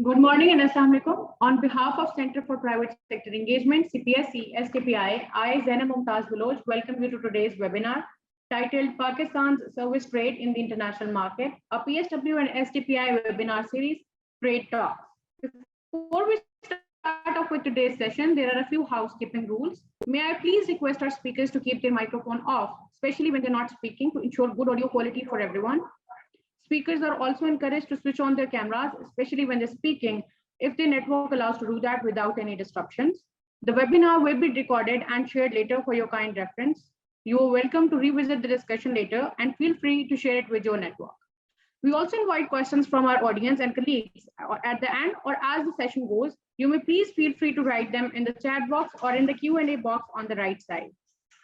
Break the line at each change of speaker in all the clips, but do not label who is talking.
Good morning and Assalamu alaikum. On behalf of Center for Private Sector Engagement, CPSE, STPI, I, Zainab Mumtaz Baloch, welcome you to today's webinar titled Pakistan's Service Trade in the International Market, a PSW and STPI webinar series, Trade Talks. Before we start off with today's session, there are a few housekeeping rules. May I please request our speakers to keep their microphone off, especially when they're not speaking, to ensure good audio quality for everyone. Speakers are also encouraged to switch on their cameras, especially when they're speaking, if their network allows to do that without any disruptions. The webinar will be recorded and shared later for your kind reference. You are welcome to revisit the discussion later and feel free to share it with your network. We also invite questions from our audience and colleagues at the end or as the session goes. You may please feel free to write them in the chat box or in the Q&A box on the right side.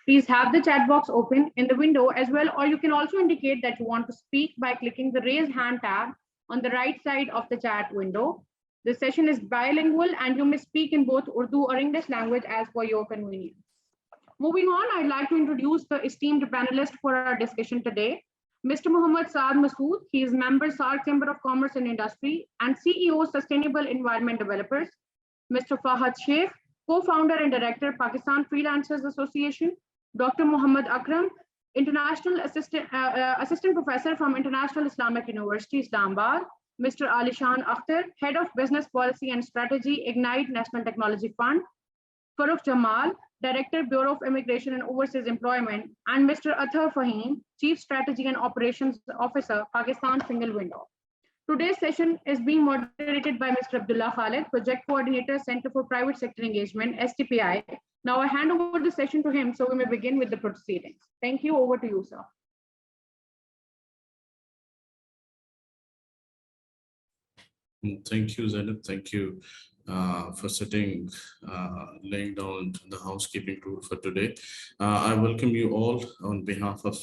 Please have the chat box open in the window as well, or you can also indicate that you want to speak by clicking the raise hand tab on the right side of the chat window. The session is bilingual and you may speak in both Urdu or English language as per your convenience. Moving on, I'd like to introduce the esteemed panelist for our discussion today, Mr. Muhammad Saad Masood. He is member SAARC Chamber of Commerce and Industry and CEO Sustainable Environment Developers. Mr. Fahad Sheikh, co-founder and director, Pakistan Freelancers Association. Dr. Muhammad Akram, International Assistant Professor from International Islamic University, Islamabad. Mr. Alishan Akhtar, Head of Business Policy and Strategy, Ignite National Technology Fund. Farooq Jamal, Director, Bureau of Immigration and Overseas Employment. And Mr. Athar Fahim, Chief Strategy and Operations Officer, Pakistan Single Window. Today's session is being moderated by Mr. Abdullah Khalid, Project Coordinator, Center for Private Sector Engagement, STPI. Now I hand over the session to him so we may begin with the proceedings. Thank you. Over to you, sir.
Thank you, Zainab. Thank you for laying down the housekeeping rule for today. I welcome you all on behalf of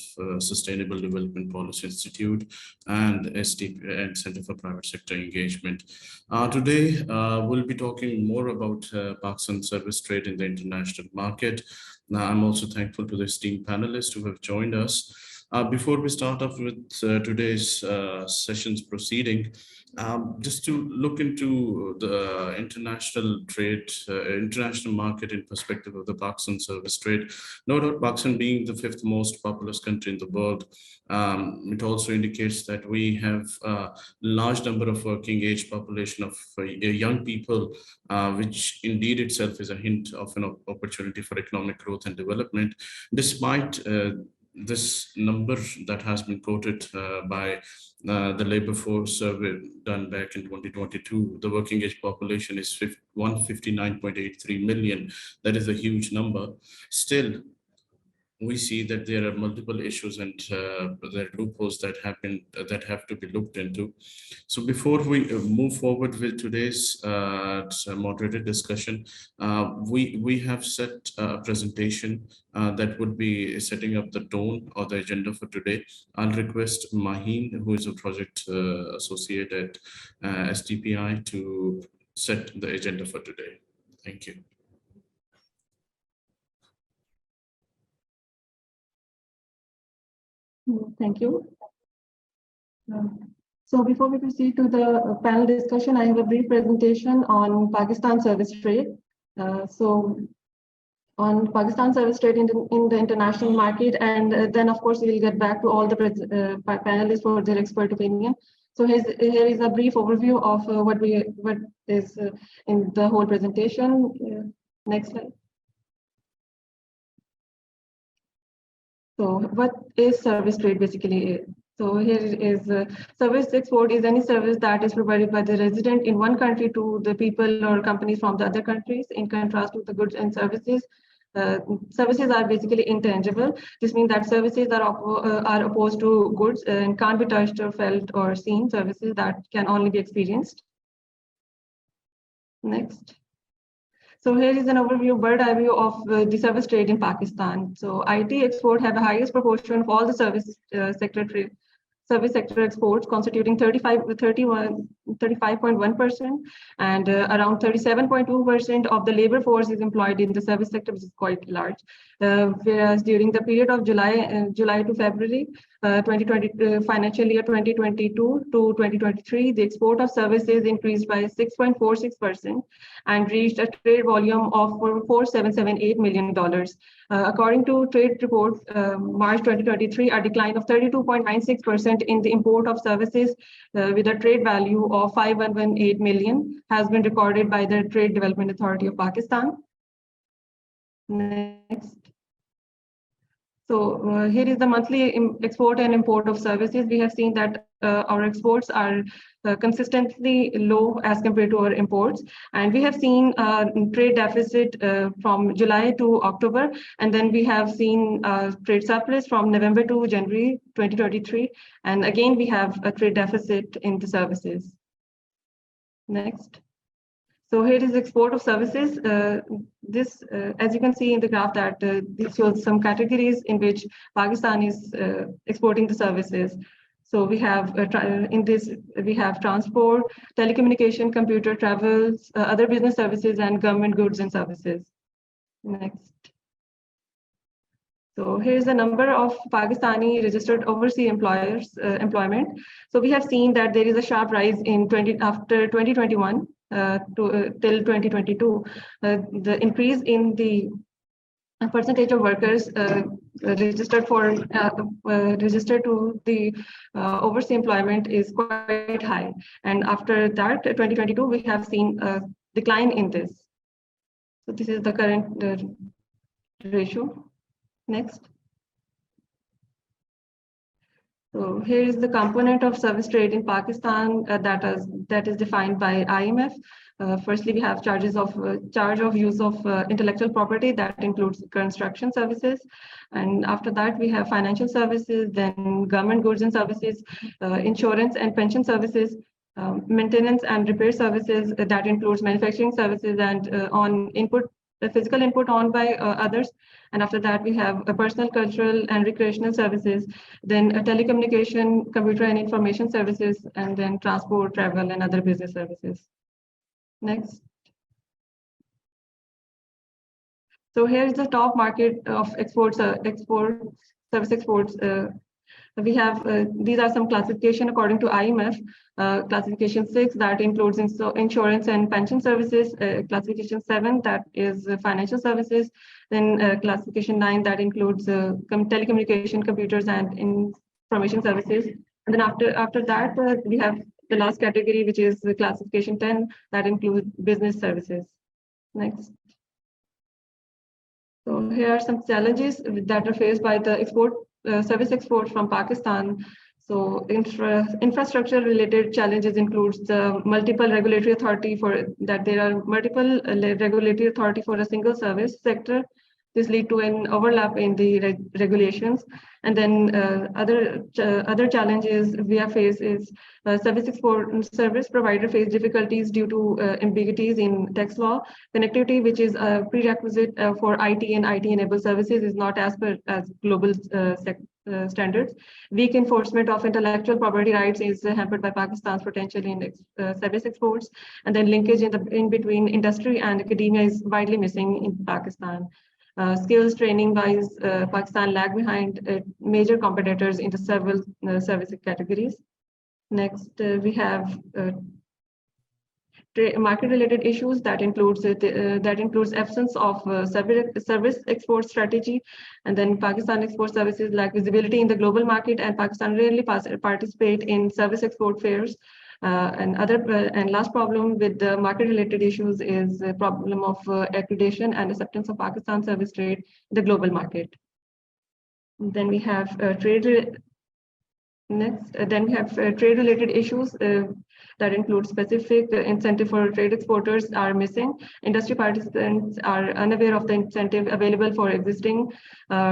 Sustainable Development Policy Institute and STPI and Center for Private Sector Engagement. Today, we'll be talking more about Pakistan service trade in the international market. I'm also thankful to the esteemed panelists who have joined us. Before we start off with today's session's proceeding, just to look into the international trade, international market in perspective of the Pakistan service trade. No doubt, Pakistan being the 5th most populous country in the world, it also indicates that we have a large number of working age population of young people, which indeed itself is a hint of an opportunity for economic growth and development. Despite this number that has been quoted by the labor force survey done back in 2022, the working age population is 159.83 million. That is a huge number. Still, we see that there are multiple issues and there are loopholes that have to be looked into. So before we move forward with today's moderated discussion, we have set a presentation that would be setting up the tone or the agenda for today. I'll request Maheen, who is a project associate at STPI, to set the agenda for today. Thank you.
Thank you. So before we proceed to the panel discussion, I have a brief presentation on Pakistan service trade. So on Pakistan service trade in the international market, and then of course we'll get back to all the panelists for their expert opinion. So here is a brief overview of what is in the whole presentation. Next slide. So what is service trade basically? So here is service export is any service that is provided by the resident in one country to the people or companies from the other countries, in contrast to the goods and services. Services are basically intangible. This means that services are opposed to goods and can't be touched or felt or seen. Services that can only be experienced. Next. So here is an overview, bird eye view of the service trade in Pakistan. So IT export have the highest proportion of all the service sector exports, constituting 35.1%, and around 37.2% of the labor force is employed in the service sector, which is quite large. Whereas during the period of July to February, financial year 2022 to 2023, the export of services increased by 6.46% and reached a trade volume of $4,778 million. According to trade report, March 2023, a decline of 32.96% in the import of services with a trade value of 5,118 million has been recorded by the Trade Development Authority of Pakistan. Next. So here is the monthly export and import of services. We have seen that our exports are consistently low as compared to our imports. And we have seen trade deficit from July to October. And then we have seen trade surplus from November to January 2023. And again, we have a trade deficit in the services. Next. So here is export of services. As you can see in the graph, that this shows some categories in which Pakistan is exporting the services. So we have we have transport, telecommunication, computer, travels, other business services, and government goods and services. Next. So here's the number of Pakistani registered overseas employers employment. So we have seen that there is a sharp rise in after 2021 till 2022. The increase in the percentage of workers registered to the overseas employment is quite high. And after that, 2022, we have seen a decline in this. So this is the current ratio. Next. So here is the component of service trade in Pakistan that is defined by IMF. Firstly, we have charge of use of intellectual property that includes construction services. And after that, we have financial services, then government goods and services, insurance and pension services, maintenance and repair services that includes manufacturing services and on input, physical input on by others. And after that, we have personal, cultural, and recreational services, then telecommunication, computer and information services, and then transport, travel, and other business services. Next. So here's the top market of exports, service exports. We have, these are some classification according to IMF. Classification 6, that includes insurance and pension services. Classification 7, that is financial services. Then classification 9, that includes telecommunication, computers, and information services. And then after that, we have the last category, which is the classification 10, that includes business services. Next. So here are some challenges that are faced by the service exports from Pakistan. So infrastructure related challenges includes the multiple regulatory authority there are multiple regulatory authority for a single service sector. This lead to an overlap in the regulations. And then other challenges we have faced is service provider face difficulties due to ambiguities in tax law. Connectivity, which is a prerequisite for IT and IT-enabled services, is not as per global standards. Weak enforcement of intellectual property rights is hampered by Pakistan's potential in service exports. And then linkage in between industry and academia is widely missing in Pakistan. Skills training wise, Pakistan lag behind major competitors in the several service categories. Next, we have market-related issues that includes absence of service export strategy, and then Pakistan export services lack visibility in the global market, and Pakistan rarely participate in service export fairs. And last problem with the market-related issues is the problem of accreditation and acceptance of Pakistan service trade in the global market. Then we have trade-related issues that include specific incentive for trade exporters are missing. Industry participants are unaware of the incentive available for existing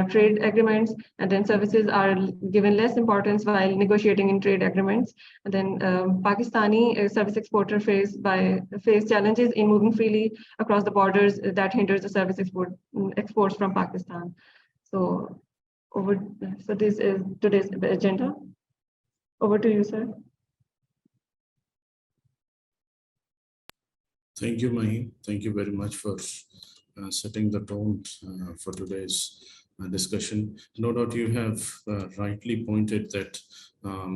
trade agreements, and then services are given less importance while negotiating in trade agreements. And then Pakistani service exporter face challenges in moving freely across the borders that hinders the service exports from Pakistan. So this is today's agenda. Over to you, sir.
Thank you, Mahi. Thank you very much for setting the tone for today's discussion. No doubt you have rightly pointed that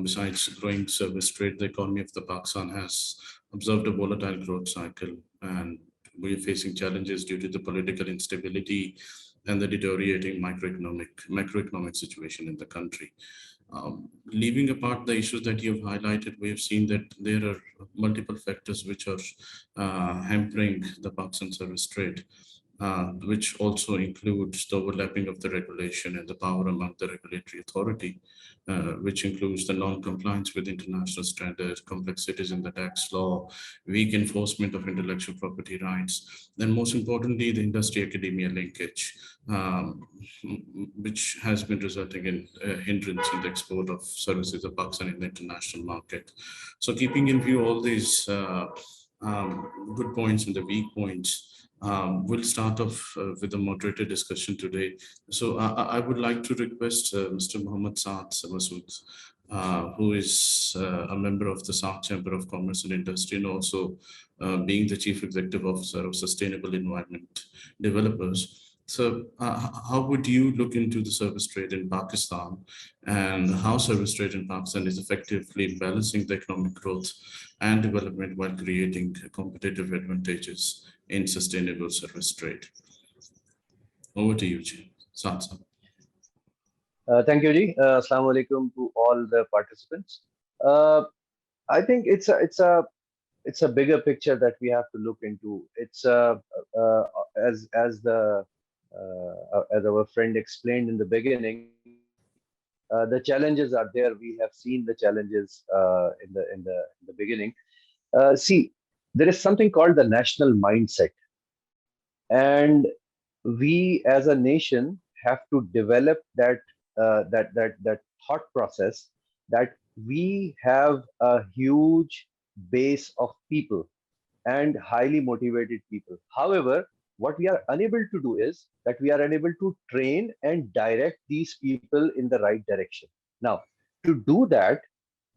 besides growing service trade, the economy of the Pakistan has observed a volatile growth cycle, and we're facing challenges due to the political instability and the deteriorating macroeconomic situation in the country. Leaving apart the issues that you've highlighted, we have seen that there are multiple factors which are hampering the Pakistan service trade, which also includes the overlapping of the regulation and the power among the regulatory authority, which includes the non-compliance with international standards, complexities in the tax law, weak enforcement of intellectual property rights, and most importantly, the industry-academia linkage, which has been resulting in hindrance in the export of services of Pakistan in the international market. So keeping in view all these good points and the weak points, we'll start off with a moderated discussion today. So I would like to request Mr. Mohammed Saad Masood, who is a member of the South Chamber of Commerce and Industry, and also being the Chief Executive Officer of Sustainable Environment Developers. So how would you look into the service trade in Pakistan, and how service trade in Pakistan is effectively balancing the economic growth and development while creating competitive advantages in sustainable service trade? Over to you, Ji. Saad.
Thank you, Ji. Assalamu alaikum to all the participants. I think it's a bigger picture that we have to look into. It's as our friend explained in the beginning, the challenges are there. We have seen the challenges in the beginning. See, there is something called the national mindset, and we as a nation have to develop that thought process, that we have a huge base of people and highly motivated people. However, what we are unable to do is that we are unable to train and direct these people in the right direction. Now, to do that,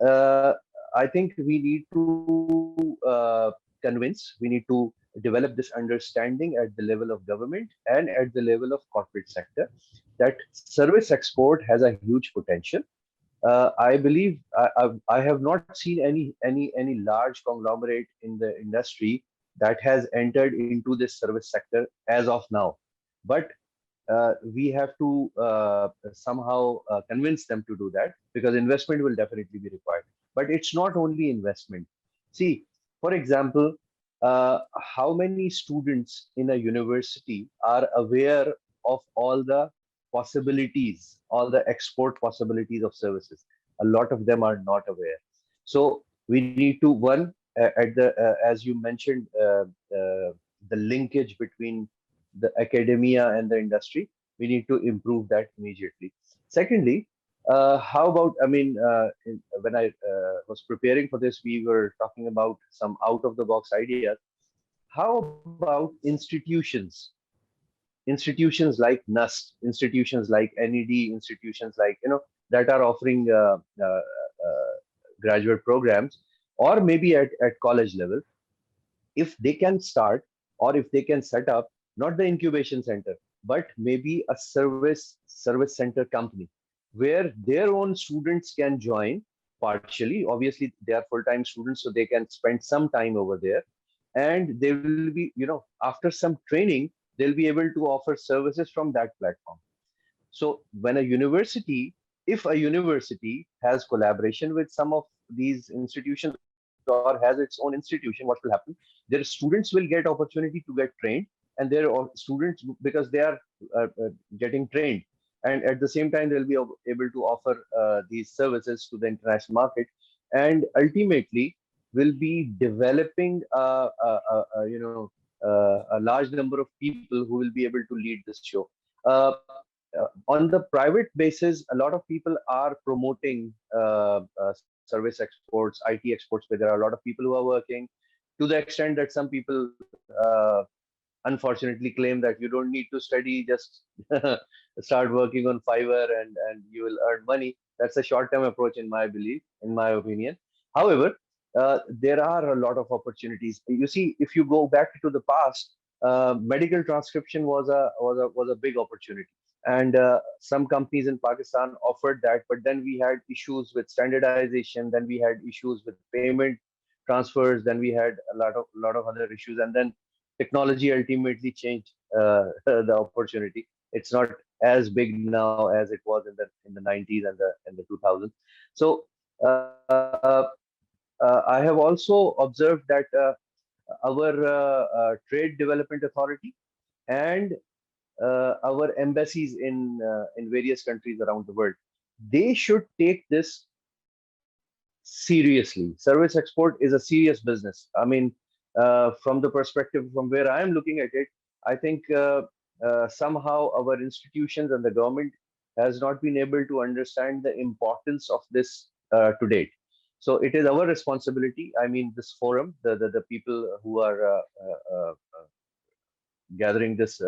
I think we need to we need to develop this understanding at the level of government and at the level of corporate sector, that service export has a huge potential. I believe I have not seen any large conglomerate in the industry that has entered into this service sector as of now, but we have to somehow convince them to do that, because investment will definitely be required. But it's not only investment. See, for example, how many students in a university are aware of all the possibilities, all the export possibilities of services? A lot of them are not aware. So we need to, one, as you mentioned, the linkage between the academia and the industry, we need to improve that immediately. Secondly, how about, I mean, when I was preparing for this, we were talking about some out-of-the-box ideas. How about institutions? Institutions like NUST, institutions like NED, institutions like, that are offering graduate programs, or maybe at college level, if they can start, or if they can set up, not the incubation center, but maybe a service center company, where their own students can join partially. Obviously, they are full-time students, so they can spend some time over there, and they will be, after some training, they'll be able to offer services from that platform. So when if a university has collaboration with some of these institutions, or has its own institution, what will happen? Their students will get opportunity to get trained, and their students, because they are getting trained, and at the same time they'll be able to offer these services to the international market, and ultimately will be developing a large number of people who will be able to lead this show. On the private basis, a lot of people are promoting service exports, IT exports, where there are a lot of people who are working, to the extent that some people unfortunately claim that you don't need to study, just start working on Fiverr and you will earn money. That's a short-term approach in my belief, in my opinion. However, there are a lot of opportunities. You see, if you go back to the past, medical transcription was a big opportunity. and some companies in Pakistan offered that, but then we had issues with standardization, then we had issues with payment transfers, then we had a lot of other issues, and then technology ultimately changed the opportunity. It's not as big now as it was in the 90s and the 2000s. So I have also observed that our Trade Development Authority and our embassies in various countries around the world, they should take this seriously. Service export is a serious business. I mean, from the perspective from where I am looking at it, I think somehow our institutions and the government has not been able to understand the importance of this to date. So it is our responsibility. I mean, this forum, the people who are gathering this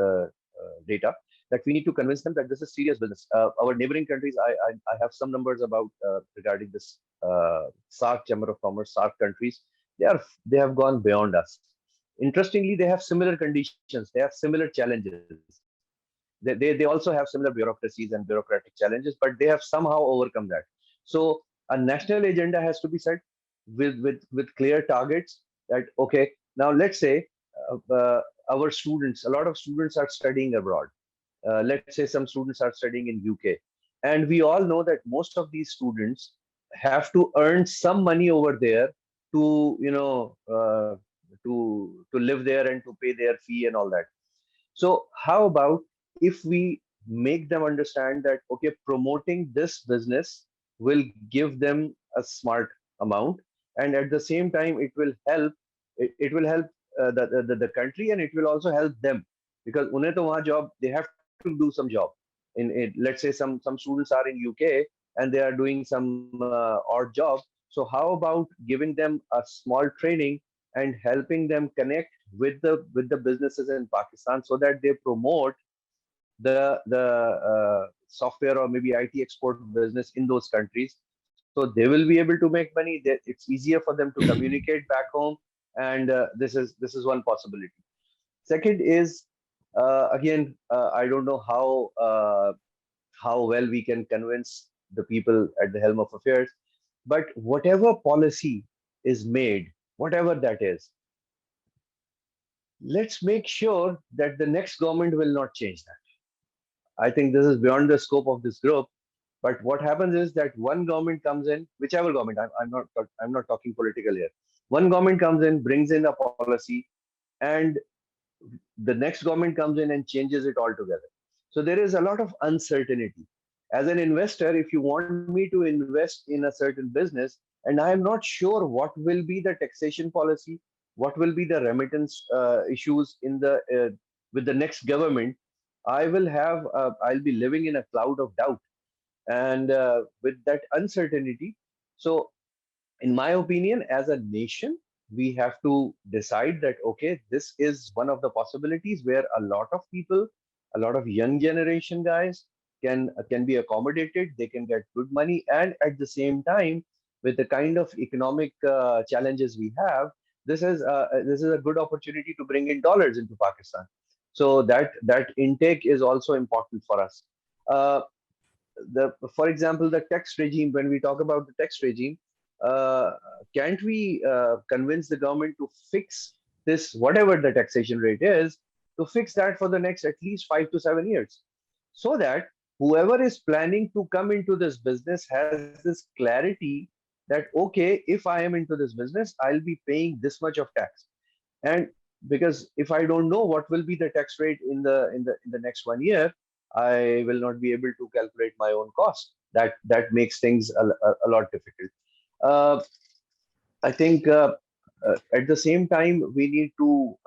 data, that we need to convince them that this is serious business. Our neighboring countries, I have some numbers about regarding this SAARC Chamber of Commerce, SAARC countries. They have gone beyond us. Interestingly, they have similar conditions. They have similar challenges. They also have similar bureaucracies and bureaucratic challenges, but they have somehow overcome that. So a national agenda has to be set with clear targets. That okay, now let's say our students, a lot of students are studying abroad. Let's say some students are studying in UK, and we all know that most of these students have to earn some money over there to to live there and to pay their fee and all that. So how about if we make them understand that okay, promoting this business will give them a smart amount, and at the same time it will help it will help the country, and it will also help them, because unhe to wahan job, they have to do some job in let's say some students are in UK and they are doing some odd job. So how about giving them a small training and helping them connect with the businesses in Pakistan, so that they promote the software or maybe IT export business in those countries, so they will be able to make money. It's easier for them to communicate back home, and this is one possibility. Second is again, I don't know how well we can convince the people at the helm of affairs, but whatever policy is made, whatever that is, let's make sure that the next government will not change that. I think this is beyond the scope of this group. But what happens is that one government comes in, whichever government, I'm not talking political here. One government comes in, brings in a policy, and the next government comes in and changes it altogether. So there is a lot of uncertainty. As an investor, if you want me to invest in a certain business, and I am not sure what will be the taxation policy, what will be the remittance issues in the with the next government, I'll be living in a cloud of doubt, and with that uncertainty. So in my opinion, as a nation, we have to decide that okay, this is one of the possibilities where a lot of people, a lot of young generation guys can be accommodated. They can get good money, and at the same time, with the kind of economic challenges we have, this is a good opportunity to bring in dollars into Pakistan. So that intake is also important for us. Uh, for example, the tax regime. When we talk about the tax regime, uh, can't we convince the government to fix this, whatever the taxation rate is, to fix that for the next at least 5 to 7 years, so that whoever is planning to come into this business has this clarity that okay, if I am into this business, I'll be paying this much of tax. And because if I don't know what will be the tax rate in the next 1 year, I will not be able to calculate my own cost. That makes things a lot difficult. uh, I think at the same time we need to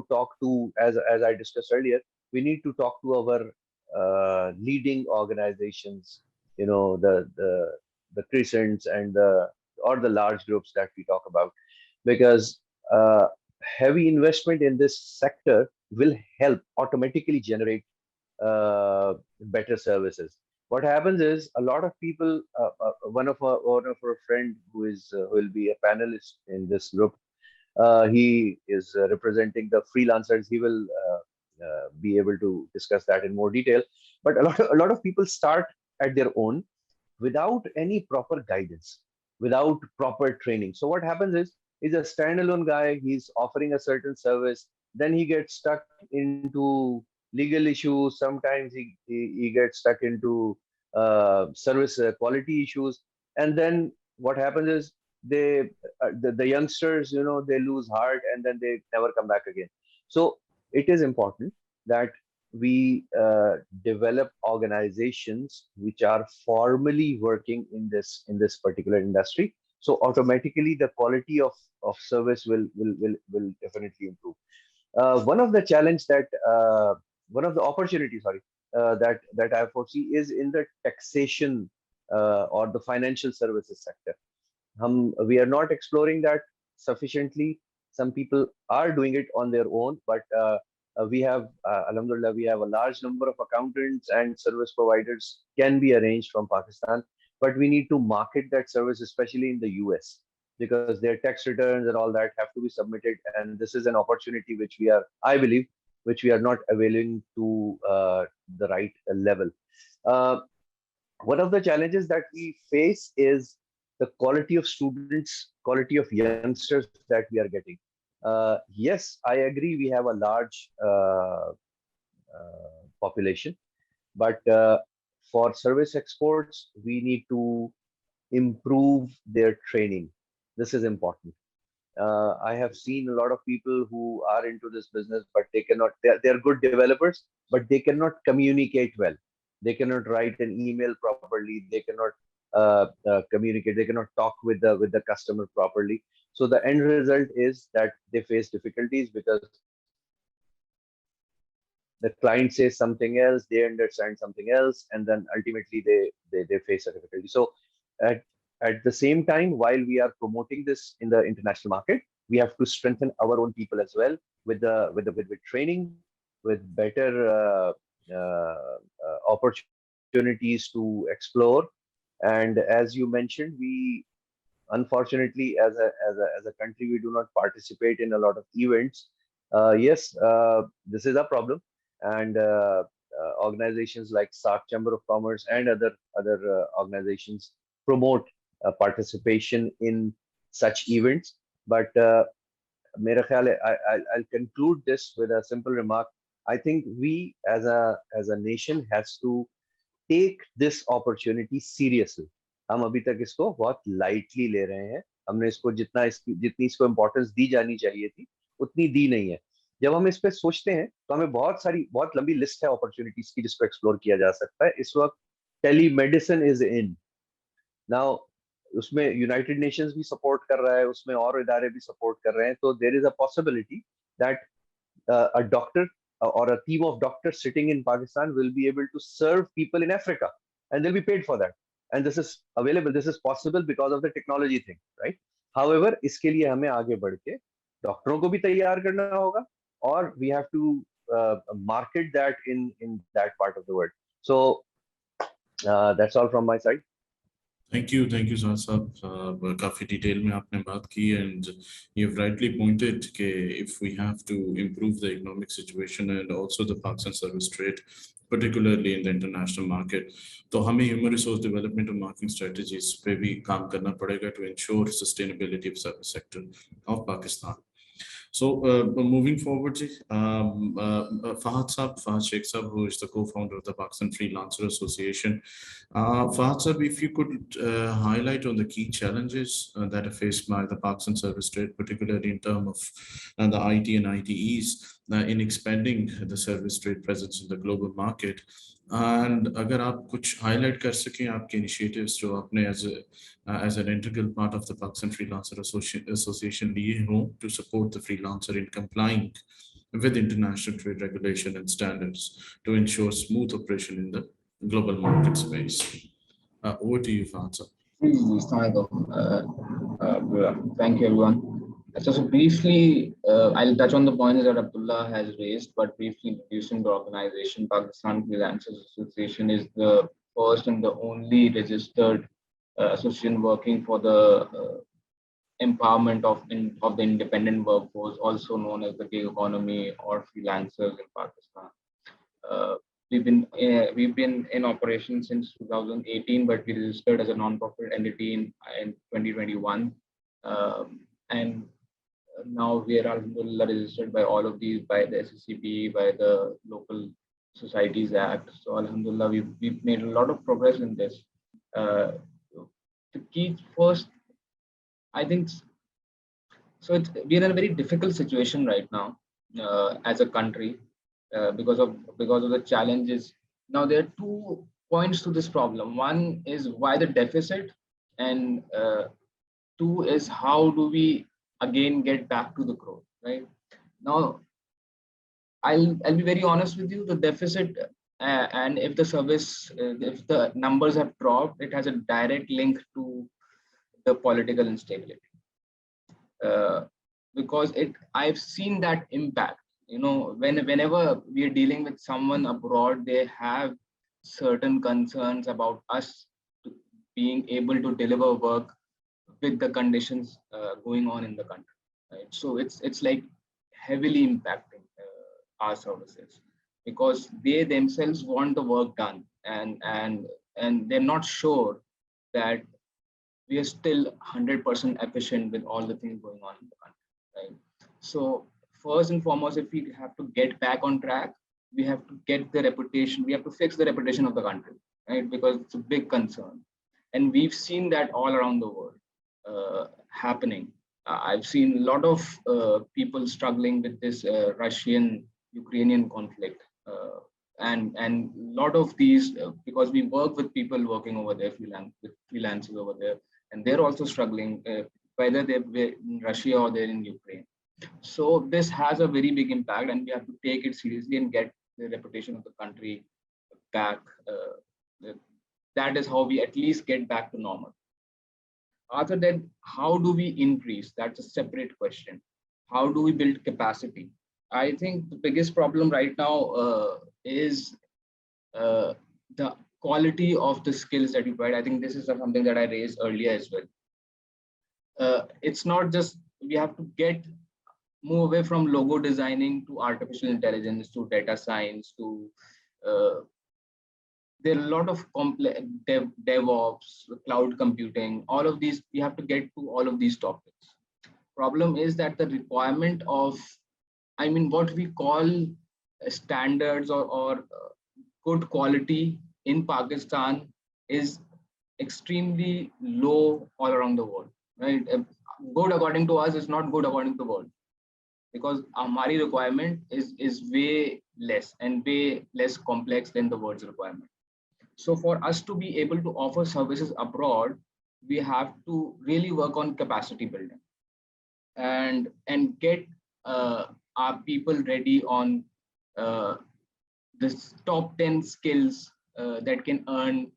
talk to, as I discussed earlier, we need to talk to our leading organizations, the crescents and the or the large groups that we talk about, because heavy investment in this sector will help automatically generate better services. What happens is a lot of people. One of our friend who will be a panelist in this group. He is representing the freelancers. be able to discuss that in more detail. But a lot of people start at their own without any proper guidance, without proper training. So what happens is, he's a standalone guy, he's offering a certain service, then he gets stuck into legal issues. Sometimes he gets stuck into service quality issues. And then what happens is, the youngsters, they lose heart and then they never come back again. So it is important that we develop organizations which are formally working in this particular industry. So automatically the quality of service will definitely improve. One of the challenge that one of the opportunities, sorry, that I foresee is in the taxation or the financial services sector. We are not exploring that sufficiently. Some people are doing it on their own, but we have, alhamdulillah, we have a large number of accountants and service providers can be arranged from Pakistan, but we need to market that service, especially in the US, because their tax returns and all that have to be submitted. And this is an opportunity which I believe, which we are not availing to the right level. One of the challenges that we face is the quality of students, quality of youngsters that we are getting. Yes, I agree, we have a large population, but for service exports, we need to improve their training. This is important. I have seen a lot of people who are into this business, but they're good developers, but they cannot communicate well. They cannot write an email properly. They cannot communicate. They cannot talk with the customer properly. So the end result is that they face difficulties because the client says something else, they understand something else, and then ultimately they face a difficulty. So at the same time, while we are promoting this in the international market, we have to strengthen our own people as well with training, with better opportunities to explore. And as you mentioned, we unfortunately, as a country, we do not participate in a lot of events. Yes, this is a problem, and organizations like SAARC Chamber of Commerce and other organizations promote participation in such events. But Mera khayal hai, I'll conclude this with a simple remark. I think we as a nation has to take this opportunity seriously. हम अभी तक इसको बहुत lightly ले रहे हैं. हमने इसको जितनी इसको importance दी जानी चाहिए थी, उतनी दी नहीं है. जब हम इस पे सोचते हैं, तो हमें बहुत लंबी लिस्ट है opportunities की जिसको explore किया जा सकता है. इस वक्त telemedicine is in. Now, उसमें United Nations भी support कर रहा है, उसमें और इदारे भी support कर रहे हैं. तो there is a possibility that a doctor or a team of doctors sitting in Pakistan will be able to serve people in Africa, and they'll be paid for that. And this is available, this is possible because of the technology thing, right? However, इसके लिए हमें आगे बढ़ के डॉक्टरों को भी तैयार करना होगा, और we have to market that in that part of the world. So that's all from my side.
Thank you, Saad Saab. काफी डिटेल में आपने बात की, and you've rightly pointed that if we have to improve the economic situation and also the Pakistan service trade, particularly in the international market, तो हमें human resource development and marketing strategies पे भी काम करना पड़ेगा to ensure sustainability of service sector of Pakistan. So moving forward, Fahad Sheikh Saab, who is the co-founder of the Pakistan Freelancer Association. Fahad Saab, if you could highlight on the key challenges that are faced by the Pakistan service trade, particularly in terms of the IT and ITEs in expanding the service trade presence in the global market. And अगर आप कुछ highlight कर सकें आपके initiatives जो आपने as an integral part of the Pakistan Freelancer Association लिए हों to support the freelancer in complying with international trade regulation and standards to ensure smooth operation in the global market space. Over to you, Fahad.
Thank you, everyone. So briefly, I'll touch on the points that Abdullah has raised, but briefly introducing the organization. Pakistan Freelancers Association is the first and the only registered association working for the empowerment of the independent workforce, also known as the gig economy or freelancers in Pakistan. We've been in operation since 2018, but we registered as a non-profit entity in 2021, and now we are alhamdulillah registered by all of these, by the SSCP, by the Local Societies Act. So alhamdulillah, we've made a lot of progress in this. The key first, I think, so we're in a very difficult situation right now as a country because of the challenges. Now there are 2 points to this problem. One is why the deficit, and 2 is how do we again get back to the growth. Right now, I'll be very honest with you. The deficit and if the numbers have dropped, it has a direct link to the political instability. Because I've seen that impact. Whenever we are dealing with someone abroad, they have certain concerns about us being able to deliver work with the conditions going on in the country. Right? So it's like heavily impacting our services, because they themselves want the work done, and they're not sure that we are still 100% efficient with all the things going on in the country. Right? So first and foremost, if we have to get back on track, we have to get the reputation. We have to fix the reputation of the country, right? Because it's a big concern, and we've seen that all around the world happening. I've seen a lot of people struggling with this Russian-Ukrainian conflict, and a lot of these because we work with people working over there, freelancers over there, and they're also struggling, whether they're in Russia or they're in Ukraine. So this has a very big impact, and we have to take it seriously and get the reputation of the country back. That is how we at least get back to normal. Other than how do we increase? That's a separate question. How do we build capacity? I think the biggest problem right now is the quality of the skills that you provide. I think this is something that I raised earlier as well. It's not just, we have to move away from logo designing to artificial intelligence, to data science, to there are a lot of complex DevOps, cloud computing, all of these. We have to get to all of these topics. Problem is that the requirement of, what we call standards or good quality in Pakistan is extremely low all around the world. Right? Good according to us is not good according to the world, because our requirement is way less and way less complex than the world's requirement. So for us to be able to offer services abroad, we have to really work on capacity building and get our people ready on the top 10 skills that can earn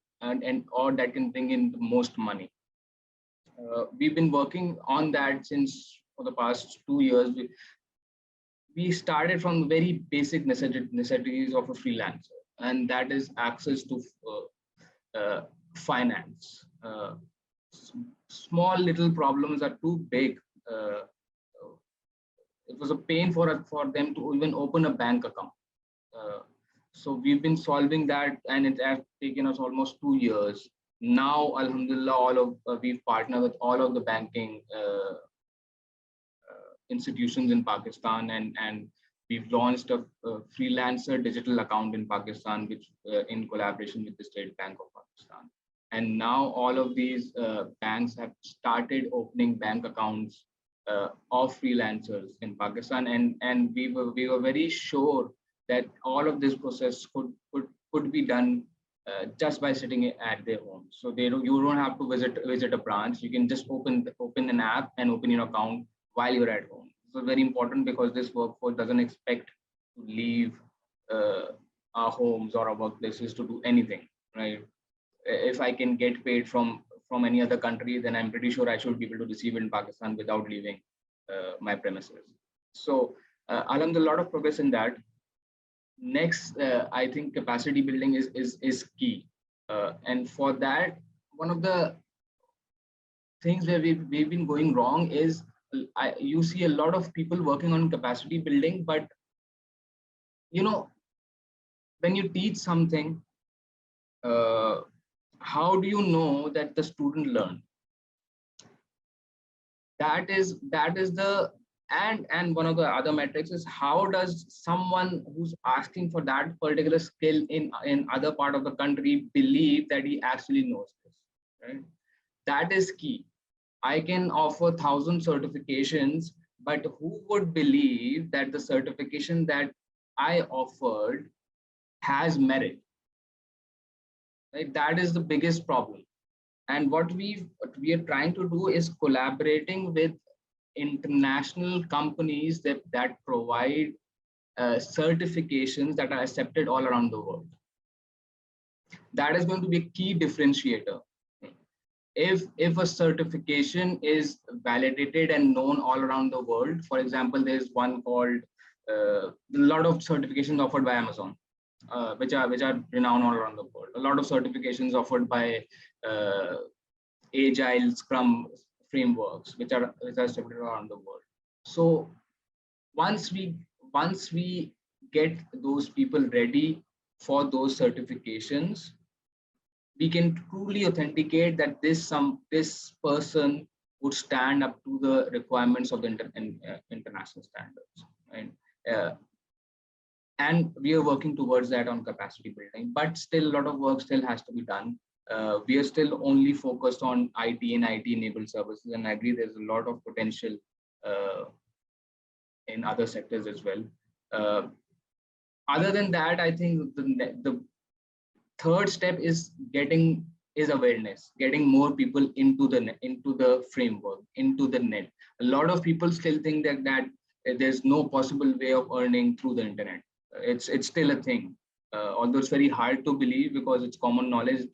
or that can bring in the most money. We've been working on that for the past 2 years. We started from the very basic necessities of a freelancer, and that is access to finance. Small little problems are too big. It was a pain for them to even open a bank account. So we've been solving that, and it has taken us almost 2 years. Now, alhamdulillah, we've partnered with all of the banking institutions in Pakistan, and we've launched a freelancer digital account in Pakistan, which in collaboration with the State Bank of Pakistan. And now all of these banks have started opening bank accounts of freelancers in Pakistan, and we were very sure that all of this process could be done just by sitting at their home. So you don't have to visit a branch. You can just open an app and open your account while you're at home. So very important, because this workforce doesn't expect to leave our homes or our workplaces to do anything, right? If I can get paid from any other country, then I'm pretty sure I should be able to receive it in Pakistan without leaving my premises. So alhamdulillah, a lot of progress in that. Next, I think capacity building is key. And for that, one of the things where we've been going wrong is you see a lot of people working on capacity building, but when you teach something, how do you know that the student learned? That is the and one of the other metrics is how does someone who's asking for that particular skill in other part of the country believe that he actually knows this, right? That is key. I can offer 1,000 certifications, but who would believe that the certification that I offered has merit? Right? That is the biggest problem. And what we are trying to do is collaborating with international companies that provide certifications that are accepted all around the world. That is going to be a key differentiator. If a certification is validated and known all around the world, for example, there's one called a lot of certifications offered by Amazon, which are renowned all around the world. A lot of certifications offered by Agile, Scrum frameworks, which are accepted around the world. So once we get those people ready for those certifications, we can truly authenticate that this person would stand up to the requirements of the international standards, right? And we are working towards that on capacity building, but still a lot of work still has to be done. We are still only focused on IT and IT enabled services, and I agree there's a lot of potential in other sectors as well. Other than that, I think the third step is awareness, getting more people into the framework, into the net. A lot of people still think that there's no possible way of earning through the internet. It's still a thing, although it's very hard to believe because it's common knowledge.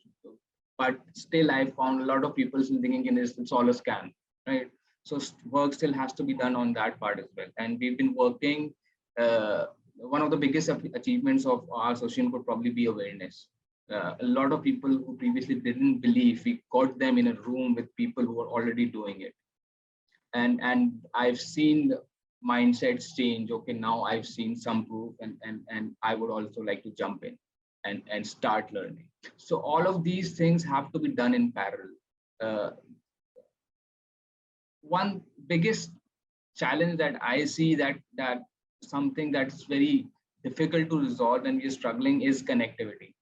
But still, I found a lot of people still thinking it's all a scam, right? So work still has to be done on that part as well. And we've been working. One of the biggest achievements of our association could probably be awareness. A lot of people who previously didn't believe, we got them in a room with people who are already doing it. And I've seen mindsets change. Okay, now I've seen some proof and I would also like to jump in and start learning. So all of these things have to be done in parallel. One biggest challenge that I see that something that's very difficult to resolve and we're struggling is connectivity,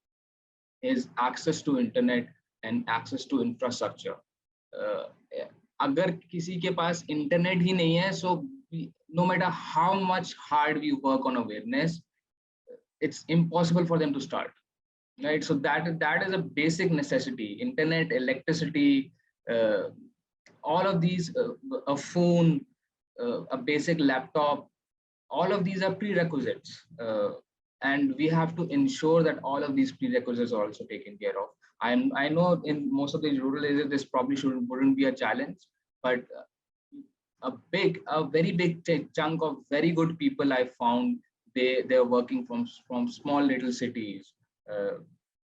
is access to internet and access to infrastructure. अगर किसी के पास internet ही नहीं है, so no matter how much hard we work on awareness, it's impossible for them to start, right? So that is a basic necessity. Internet, electricity, all of these, a phone, a basic laptop, all of these are prerequisites. And we have to ensure that all of these prerequisites are also taken care of. I know in most of the rural areas, this probably wouldn't be a challenge, but a very big chunk of very good people I found, they're working from small little cities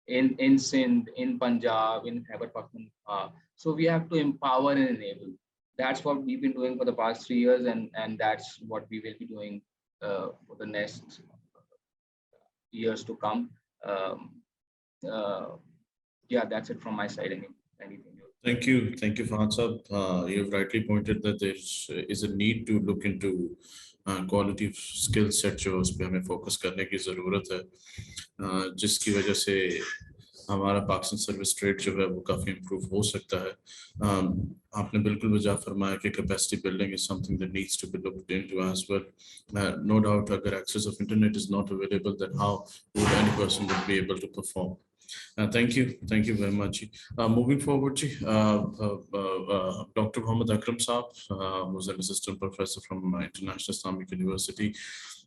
in Sindh, in Punjab, in Khyber Pakhtunkhwa. So we have to empower and enable. That's what we've been doing for the past 3 years, and that's what we will be doing for the next years to come. Yeah, that's it from my side. Anything else?
Thank you, Fahad Saab. You've rightly pointed that there is a need to look into quality skill set जो उस पे हमें focus करने की ज़रूरत है, जिसकी वजह से हमारा पाकिस्तान सर्विस ट्रेड जो है वो काफ़ी इम्प्रूव हो सकता है. आपने बिल्कुल वजह फरमाया कि capacity building is something that needs to be looked into as well. No doubt, अगर access of internet is not available, then how would any person would be able to perform? Thank you very much. Moving forward, Dr. Muhammad Akram Saab, who's an assistant professor from International Islamic University.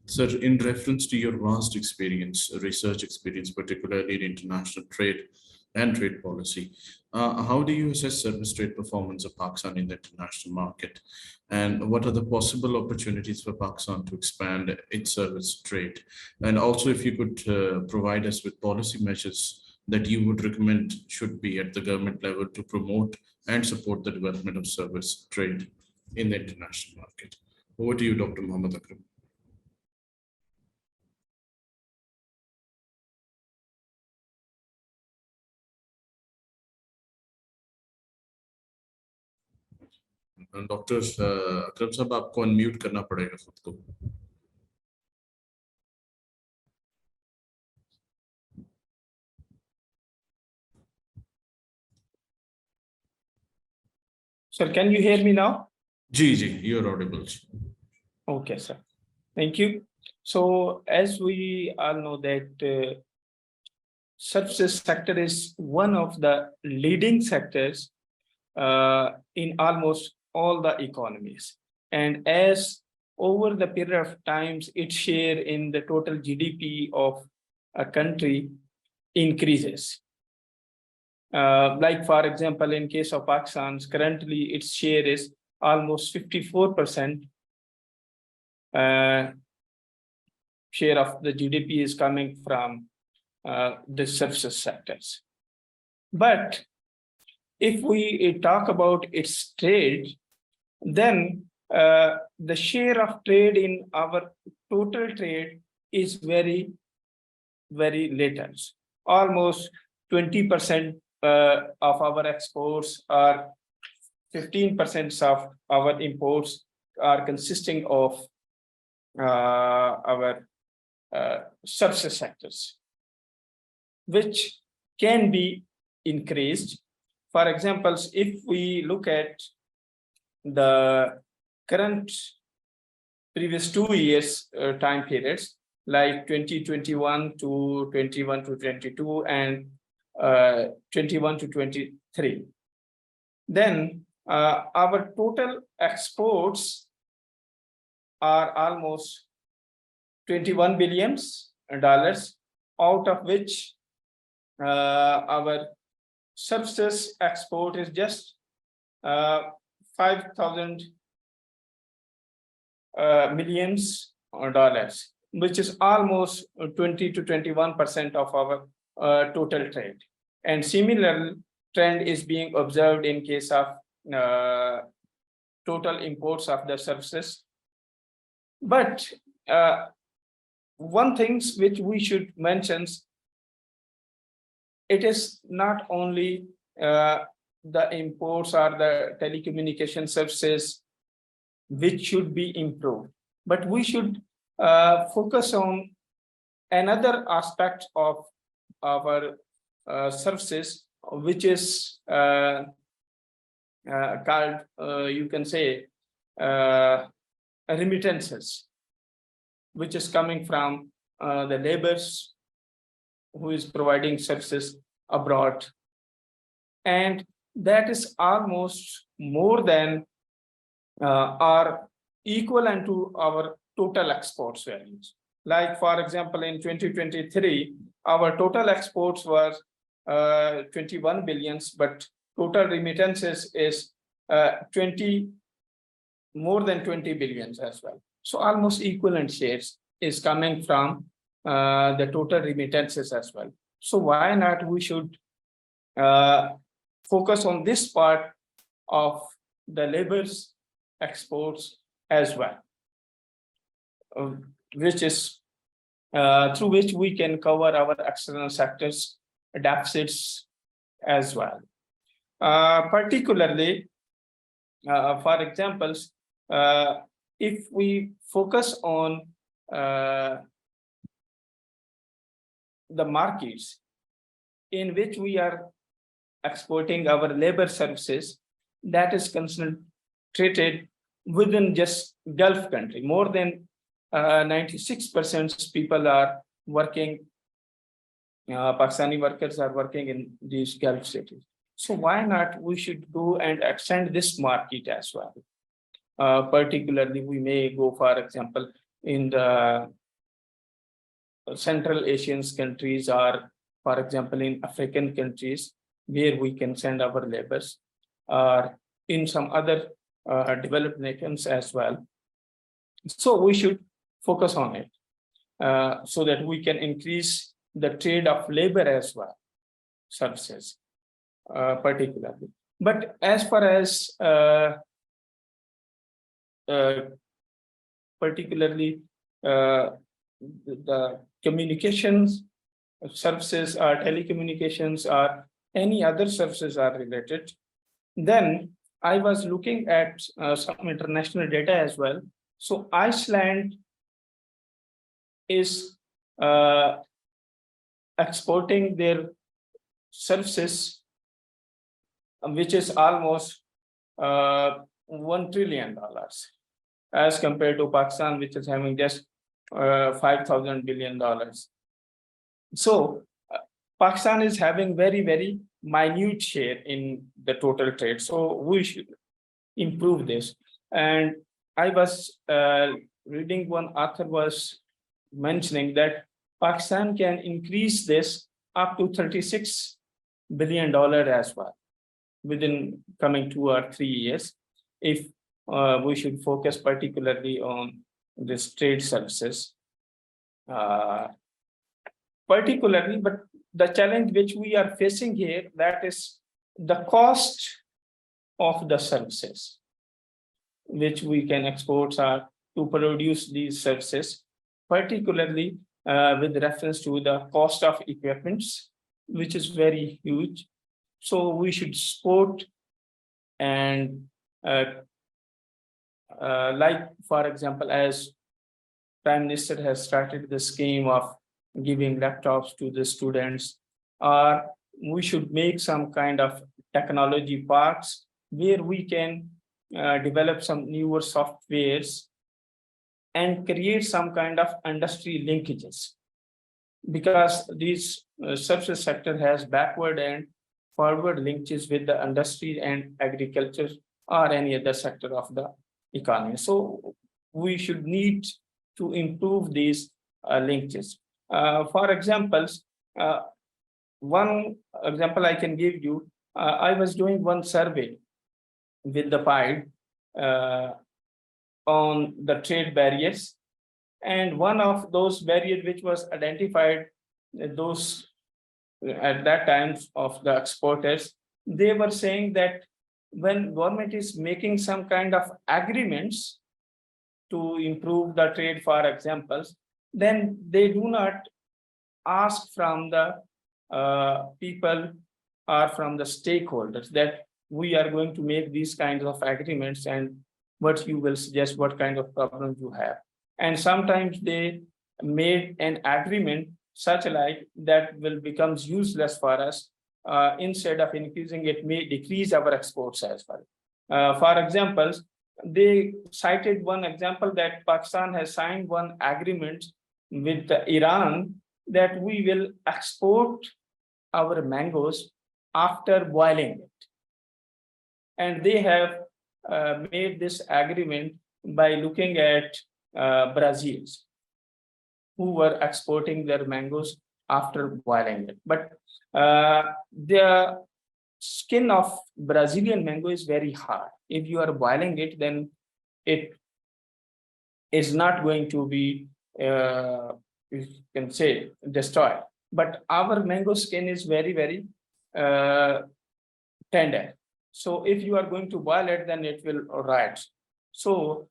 Sir, in reference to your vast experience, research experience, particularly in international trade and trade policy, how do you assess service trade performance of Pakistan in the international market? And what are the possible opportunities for Pakistan to expand its service trade? And also, if you could provide us with policy measures that you would recommend should be at the government level to promote and support the development of service trade in the international market? Over to you, Dr. Mohammed Akram. Doctor Akram साहब आपको unmute करना पड़ेगा खुद को.
Sir, can you hear me now?
Ji, you're audible.
Okay, sir. Thank you. So as we all know that services sector is one of the leading sectors in almost all the economies. And as over the period of times, its share in the total GDP of a country increases. Like for example, in case of Pakistan, currently its share is almost 54%. Share of the GDP is coming from the services sectors. But if we talk about its trade, then the share of trade in our total trade is very, very little. Almost 20% of our exports are 15% of our imports are consisting of our services sectors, which can be increased. For example, if we look at the current previous 2 years time periods, like 2021 to 21 to 22 and 21 to 23, then our total exports are almost $21 billion, out of which our services export is just 5,000 millions dollars, which is almost 20 to 21% of our total trade. And similar trend is being observed in case of total imports of the services. But one thing which we should mention, it is not only the imports or the telecommunication services which should be improved, but we should focus on another aspect of our services, which is called, you can say, remittances, which is coming from the laborers who is providing services abroad. And that is almost more than or equivalent to our total exports values. Like for example, in 2023, our total exports was 21 billions, but total remittances is more than 20 billions as well. So almost equivalent shares is coming from the total remittances as well. So why not we should focus on this part of the labor's exports as well, which is through which we can cover our external sectors deficits as well. Particularly, for examples, if we focus on the markets in which we are exporting our labor services, that is concentrated within just Gulf country. More than 96% people are working, Pakistani workers are working in these Gulf cities. So why not we should go and extend this market as well? Particularly, we may go, for example, in the Central Asian countries, or for example, in African countries, where we can send our laborers, or in some other developed nations as well. So we should focus on it so that we can increase the trade of labor as well. services, particularly. But as far as particularly the communications services or telecommunications or any other services are related, then I was looking at some international data as well. So Iceland is exporting their services, which is almost $1 trillion, as compared to Pakistan, which is having just $5,000 billion. So Pakistan is having very minute share in the total trade. So we should improve this. And I was reading, one author was mentioning that Pakistan can increase this up to $36 billion as well within coming 2 or 3 years, if we should focus particularly on this trade services. Particularly, but the challenge which we are facing here, that is the cost of the services which we can export are to produce these services, particularly with reference to the cost of equipments, which is very huge. So we should support and like, for example, as Prime Minister has started the scheme of giving laptops to the students, or we should make some kind of technology parks where we can develop some newer softwares and create some kind of industry linkages, because this services sector has backward and forward linkages with the industry and agriculture or any other sector of the economy. So we should need to improve these linkages. For examples, one example I can give you, I was doing one survey with the PIDE on the trade barriers, and one of those barriers which was identified, those at that time of the exporters, they were saying that when government is making some kind of agreements to improve the trade, for examples, then they do not ask from the people or from the stakeholders that we are going to make these kinds of agreements and what you will suggest, what kind of problems you have. And sometimes they made an agreement such like that will becomes useless for us. Instead of increasing, it may decrease our exports as well. For examples, they cited one example that Pakistan has signed one agreement with Iran that we will export our mangoes after boiling it. And they have made this agreement by looking at Brazil, who were exporting their mangoes after boiling it. But the skin of Brazilian mango is very hard. If you are boiling it, then it is not going to be, you can say, destroyed. But our mango skin is very tender. So if you are going to boil it, then it will rot. So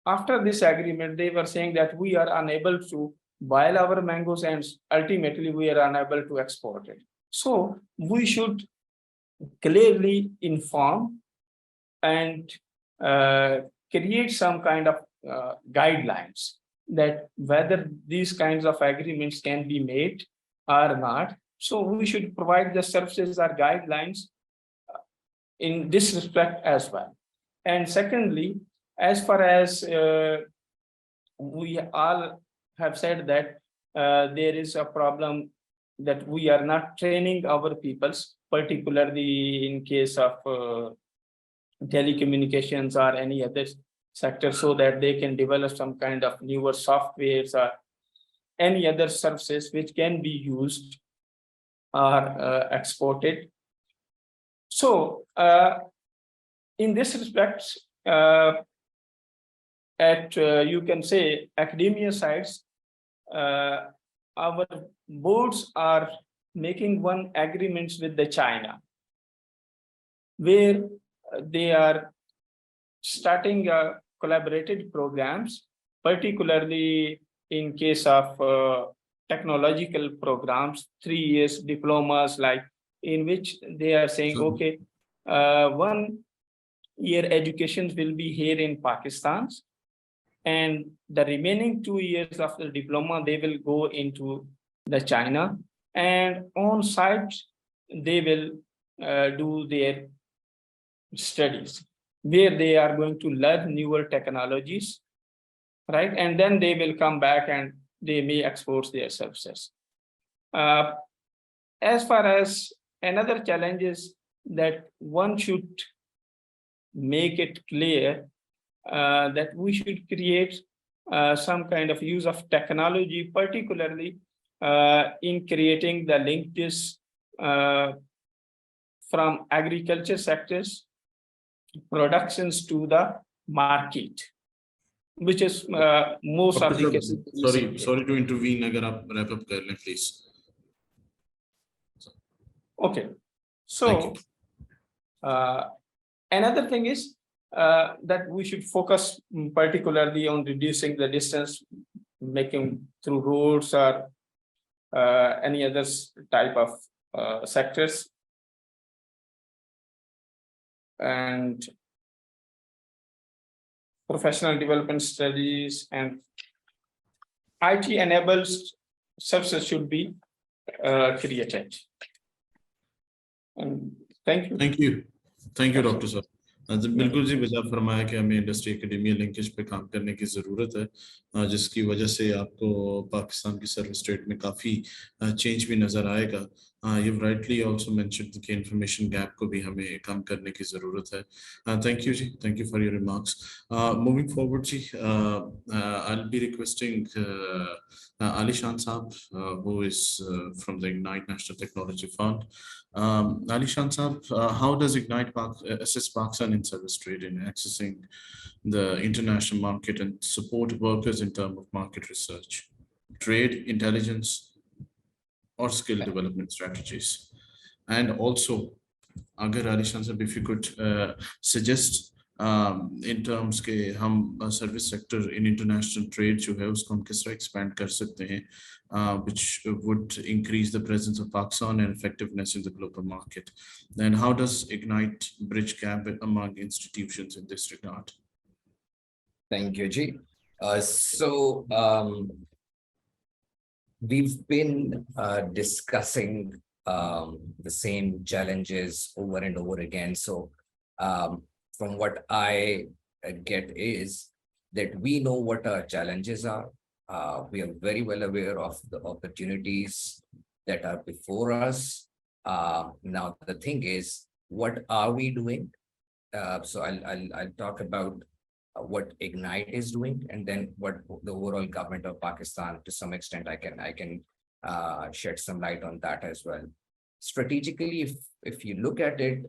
after this agreement, they were saying that we are unable to boil our mangoes and ultimately we are unable to export it. So we should clearly inform and create some kind of guidelines that whether these kinds of agreements can be made or not. So we should provide the services or guidelines in this respect as well. And secondly, as far as we all have said that there is a problem that we are not training our peoples, particularly in case of telecommunications or any other sector, so that they can develop some kind of newer softwares or any other services which can be used or exported. So in this respect, at you can say academia sides, our boards are making one agreements with the China, where they are starting collaborated programs, particularly in case of technological programs, 3 years diplomas, like in which they are saying,
So-
okay, 1 year education will be here in Pakistan, and the remaining 2 years of the diploma, they will go into the China, and on site, they will do their studies, where they are going to learn newer technologies, right? And then they will come back and they may export their services. As far as another challenge is that one should make it clear that we should create some kind of use of technology, particularly in creating the linkages from agriculture sectors, productions to the market, which is most of the cases.
Sorry to intervene. अगर आप wrap up कर लें, please.
Okay,
Thank
so another thing is that we should focus particularly on reducing the distance, making through roads or any other type of sectors. And professional development studies and IT enabled services should be created. And thank you.
Thank you, Dr. Sir. बिल्कुल जी वजह फरमाया कि हमें industry academia linkage पे काम करने की ज़रूरत है, जिसकी वजह से आपको पाकिस्तान की सर्विस रेट में काफ़ी चेंज भी नज़र आएगा. You've rightly also mentioned कि information gap को भी हमें कम करने की ज़रूरत है. Thank you ji, thank you for your remarks. Moving forward ji, I'll be requesting Ali Shan Saab, who is from the Ignite National Technology Fund. Ali Shan Saab, how does Ignite assist Pakistan in service trade in accessing the international market and support workers in terms of market research, trade, intelligence, or skill development strategies? And also, Agar Ali Shan Saab, if you could suggest in terms के हम service sector in international trade जो है उसको हम किस तरह expand कर सकते हैं, which would increase the presence of Pakistan and effectiveness in the global market. Then how does Ignite bridge gap among institutions in this regard?
Thank you, Ji. We've been discussing the same challenges over and over again. So from what I get is that we know what our challenges are. We are very well aware of the opportunities that are before us. Now, the thing is, what are we doing? So I'll talk about what Ignite is doing, and then what the overall government of Pakistan, to some extent, I can shed some light on that as well. Strategically, if you look at it,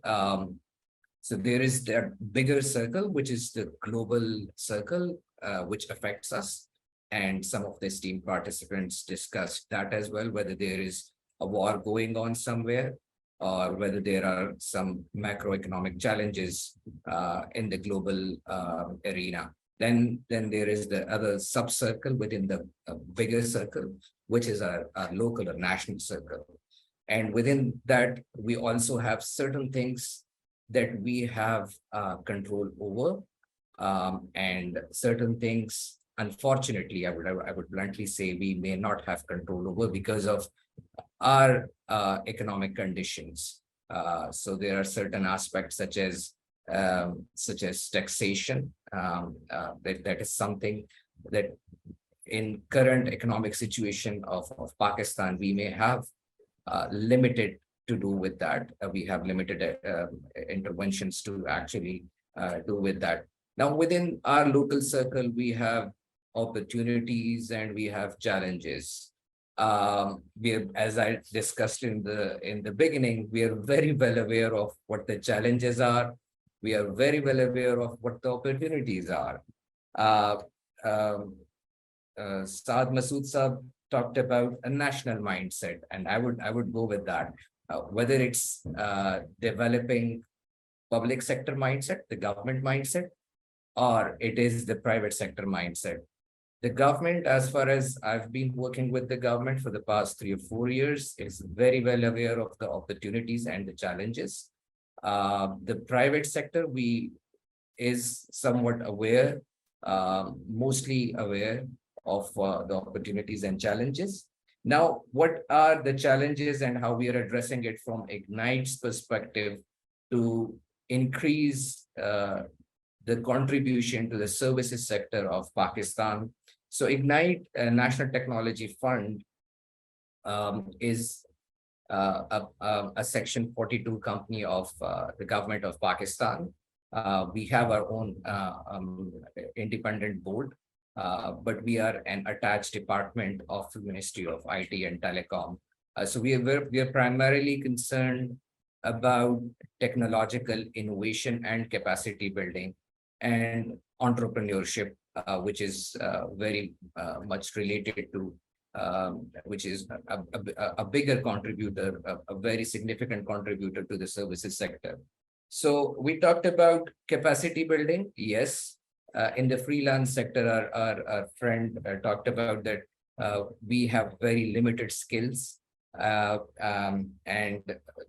so there is that bigger circle, which is the global circle, which affects us. And some of the esteemed participants discussed that as well, whether there is a war going on somewhere, or whether there are some macroeconomic challenges in the global arena. Then there is the other sub-circle within the bigger circle, which is our local or national circle. And within that, we also have certain things that we have control over, and certain things, unfortunately, I would bluntly say, we may not have control over because of our economic conditions. So there are certain aspects such as taxation. That is something that in current economic situation of Pakistan, we may have limited to do with that. We have limited interventions to actually do with that. Now, within our local circle, we have opportunities and we have challenges. As I discussed in the beginning, we are very well aware of what the challenges are. We are very well aware of what the opportunities are. Saad Masood Saab talked about a national mindset, and I would go with that. Whether it's developing public sector mindset, the government mindset, or it is the private sector mindset. The government, as far as I've been working with the government for the past 3 or 4 years, is very well aware of the opportunities and the challenges. The private sector, is somewhat aware, mostly aware of the opportunities and challenges. Now, what are the challenges and how we are addressing it from Ignite's perspective to increase the contribution to the services sector of Pakistan? So Ignite National Technology Fund is a Section 42 company of the government of Pakistan. We have our own independent board, but we are an attached department of the Ministry of IT and Telecom. So we are primarily concerned about technological innovation and capacity building and entrepreneurship, which is very much related to, which is a bigger contributor, a very significant contributor to the services sector. So we talked about capacity building. Yes, in the freelance sector, our friend talked about that we have very limited skills. And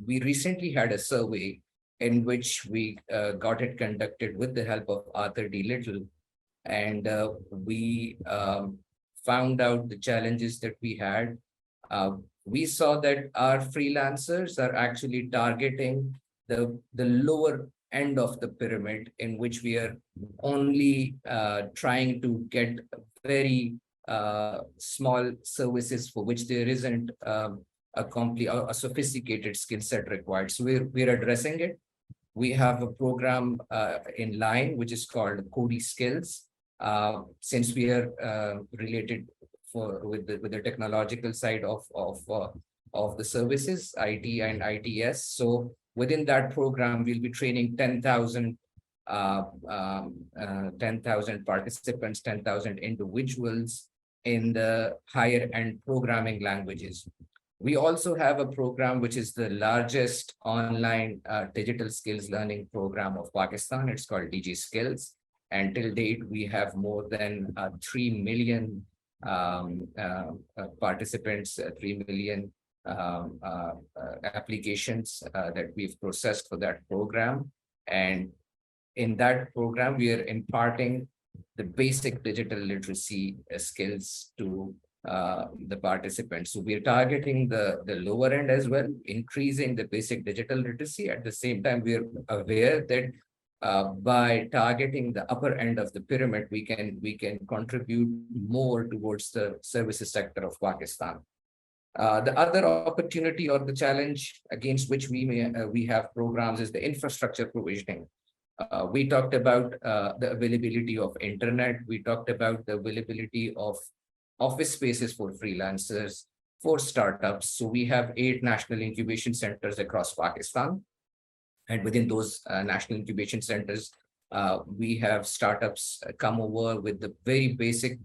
we recently had a survey in which we got it conducted with the help of Arthur D. Little. And we found out the challenges that we had. We saw that our freelancers are actually targeting the lower end of the pyramid, in which we are only trying to get very small services for which there isn't a sophisticated skill set required. So we're addressing it. We have a program in line, which is called Cody Skills. Since we are related with the technological side of the services, IT and ITS. So within that program, we'll be training 10,000 participants, 10,000 individuals in the higher end programming languages. We also have a program which is the largest online digital skills learning program of Pakistan. It's called DG Skills. And till date, we have more than 3 million participants, 3 million applications that we've processed for that program. And in that program, we are imparting the basic digital literacy skills to the participants. So we're targeting the lower end as well, increasing the basic digital literacy. At the same time, we're aware that by targeting the upper end of the pyramid, we can contribute more towards the services sector of Pakistan. The other opportunity or the challenge against which we have programs is the infrastructure provisioning. We talked about the availability of internet. We talked about the availability of office spaces for freelancers, for startups. So we have 8 national incubation centers across Pakistan. And within those national incubation centers, we have startups come over with the very basic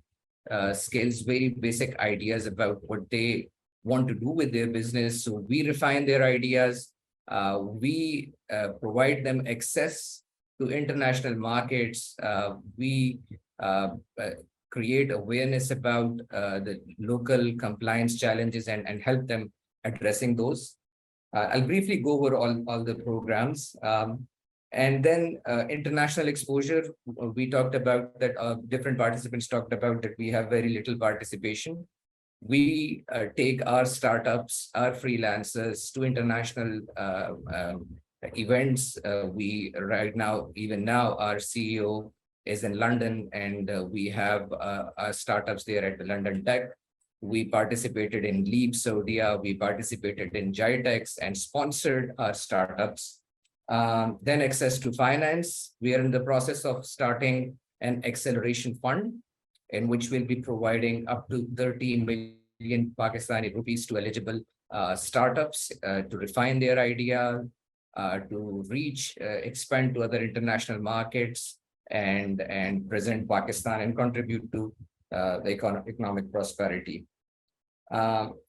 skills, very basic ideas about what they want to do with their business. So we refine their ideas. We provide them access to international markets. We create awareness about the local compliance challenges and help them addressing those. I'll briefly go over all the programs. And then international exposure, we talked about that, different participants talked about that we have very little participation. We take our startups, our freelancers to international events. Right now, even now, our CEO is in London, and we have our startups there at the London Tech. We participated in Leap Saudia, we participated in GITEX and sponsored our startups. Then access to finance. We are in the process of starting an acceleration fund in which we'll be providing up to 30 million Pakistani rupees to eligible startups to refine their idea, to reach, expand to other international markets and present Pakistan and contribute to the economic prosperity.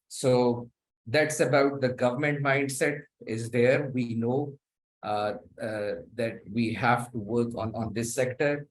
So that's about the government mindset is there. We know that we have to work on this sector.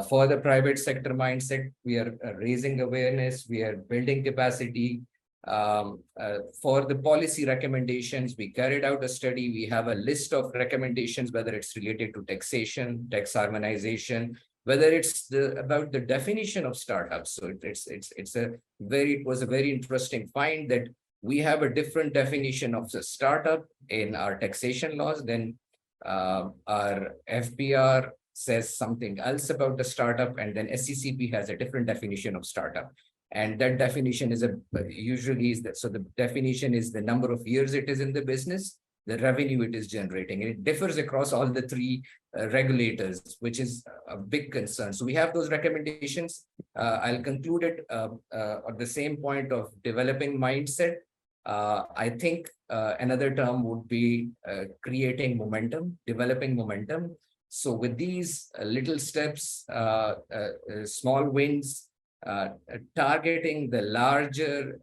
For the private sector mindset, we are raising awareness, we are building capacity. For the policy recommendations, we carried out a study. We have a list of recommendations, whether it's related to taxation, tax harmonization, whether it's about the definition of startups. So it was a very interesting find that we have a different definition of the startup in our taxation laws than our FBR says something else about the startup, and then SCCP has a different definition of startup. And that definition is usually is that. So the definition is the number of years it is in the business, the revenue it is generating. And it differs across all the three regulators, which is a big concern. So we have those recommendations. I'll conclude it at the same point of developing mindset. I think another term would be creating momentum, developing momentum. So with these little steps, small wins, targeting the larger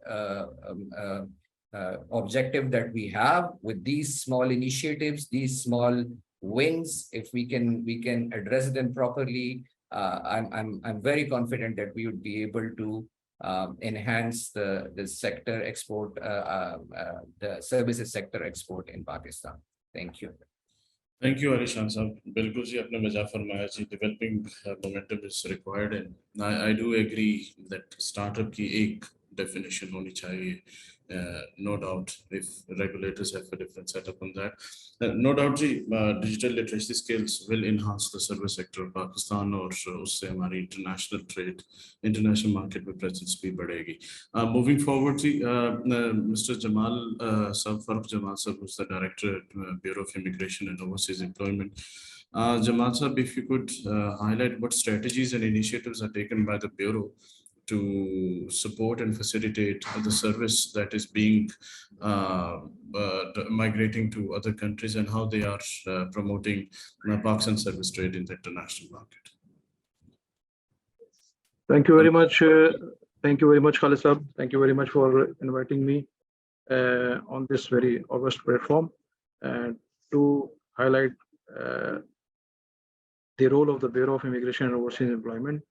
objective that we have with these small initiatives, these small wins, if we can address them properly, I'm very confident that we would be able to enhance the sector export, the services sector export in Pakistan. Thank you.
Thank you, Arishan Sahab. बिल्कुल जी आपने मजा फरमाया जी, developing momentum is required, and I do agree that startup की एक definition honi chahiye. No doubt, if regulators have a different setup on that. No doubt, digital literacy skills will enhance the service sector of Pakistan, और उससे हमारी international trade, international market में presence भी बढ़ेगी. Moving forward, Mr. Jamal Sahab, Farooq Jamal Sahab, who's the Director at Bureau of Immigration and Overseas Employment. Jamal Sahab, if you could highlight what strategies and initiatives are taken by the Bureau to support and facilitate the service that is being migrating to other countries, and how they are promoting Pakistan service trade in the international market.
Thank you very much. Thank you very much, Khalid Sahab. Thank you very much for inviting me on this very august platform to highlight the role of the Bureau of Immigration and Overseas Employment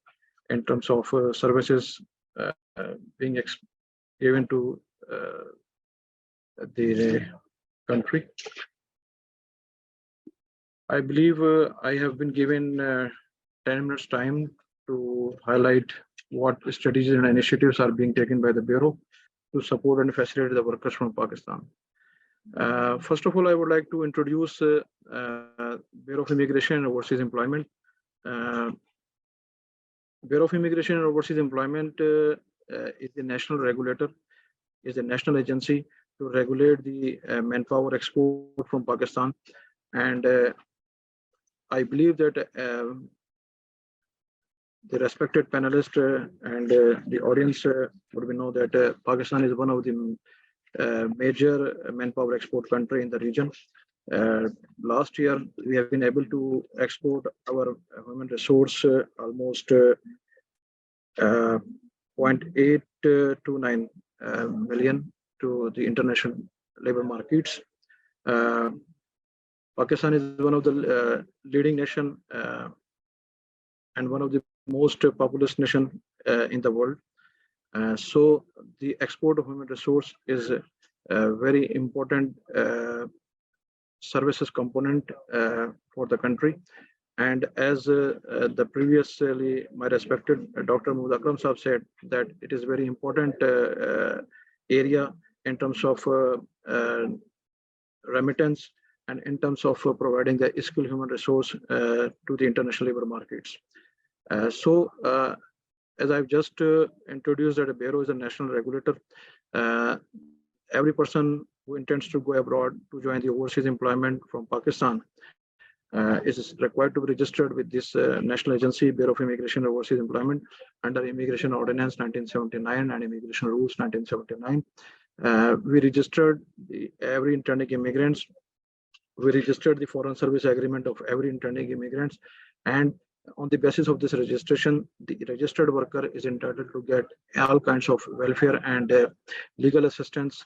in terms of services being given to the country. I believe I have been given 10 minutes time to highlight what strategies and initiatives are being taken by the Bureau to support and facilitate the workers from Pakistan. First of all, I would like to introduce Bureau of Immigration and Overseas Employment. Bureau of Immigration and Overseas Employment is the national regulator, is a national agency to regulate the manpower export from Pakistan. And I believe that the respected panelists and the audience would know that Pakistan is one of the major manpower export country in the region. Last year, we have been able to export our human resource almost 0.829 million to the international labor markets. Pakistan is one of the leading nation and one of the most populous nation in the world. So the export of human resource is a very important services component for the country. And as the previously my respected Dr. Mahmood Akram Sahab said, that it is very important area in terms of remittance and in terms of providing the skilled human resource to the international labor markets. So as I've just introduced, that the Bureau is a national regulator. Every person who intends to go abroad to join the overseas employment from Pakistan is required to be registered with this national agency, Bureau of Immigration and Overseas Employment, under Immigration Ordinance 1979 and Immigration Rules 1979. We registered every intending immigrants. We registered the Foreign Service Agreement of every intending immigrants, and On the basis of this registration, the registered worker is entitled to get all kinds of welfare and legal assistance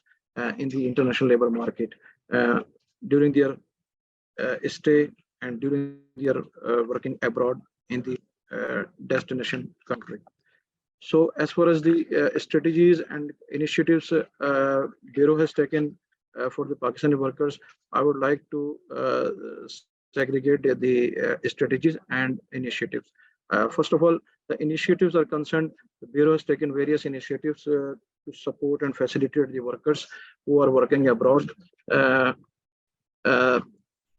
in the international labor market during their stay and during their working abroad in the destination country. So as far as the strategies and initiatives Bureau has taken for the Pakistani workers, I would like to segregate the strategies and initiatives. First of all, the initiatives are concerned. The Bureau has taken various initiatives to support and facilitate the workers who are working abroad.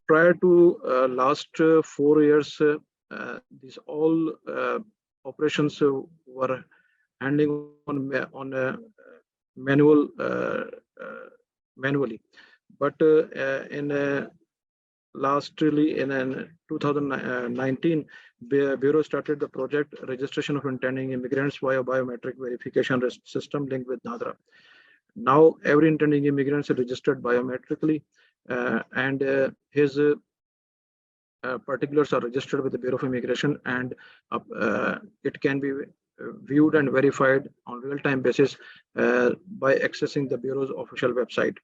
Prior to last 4 years, these all operations were handling on manually, but in lastly in 2019, Bureau started the project registration of intending immigrants via biometric verification system linked with NADRA. Now every intending immigrant is registered biometrically, and his particulars are registered with the Bureau of Immigration, and it can be viewed and verified on real-time basis by accessing the Bureau's official website.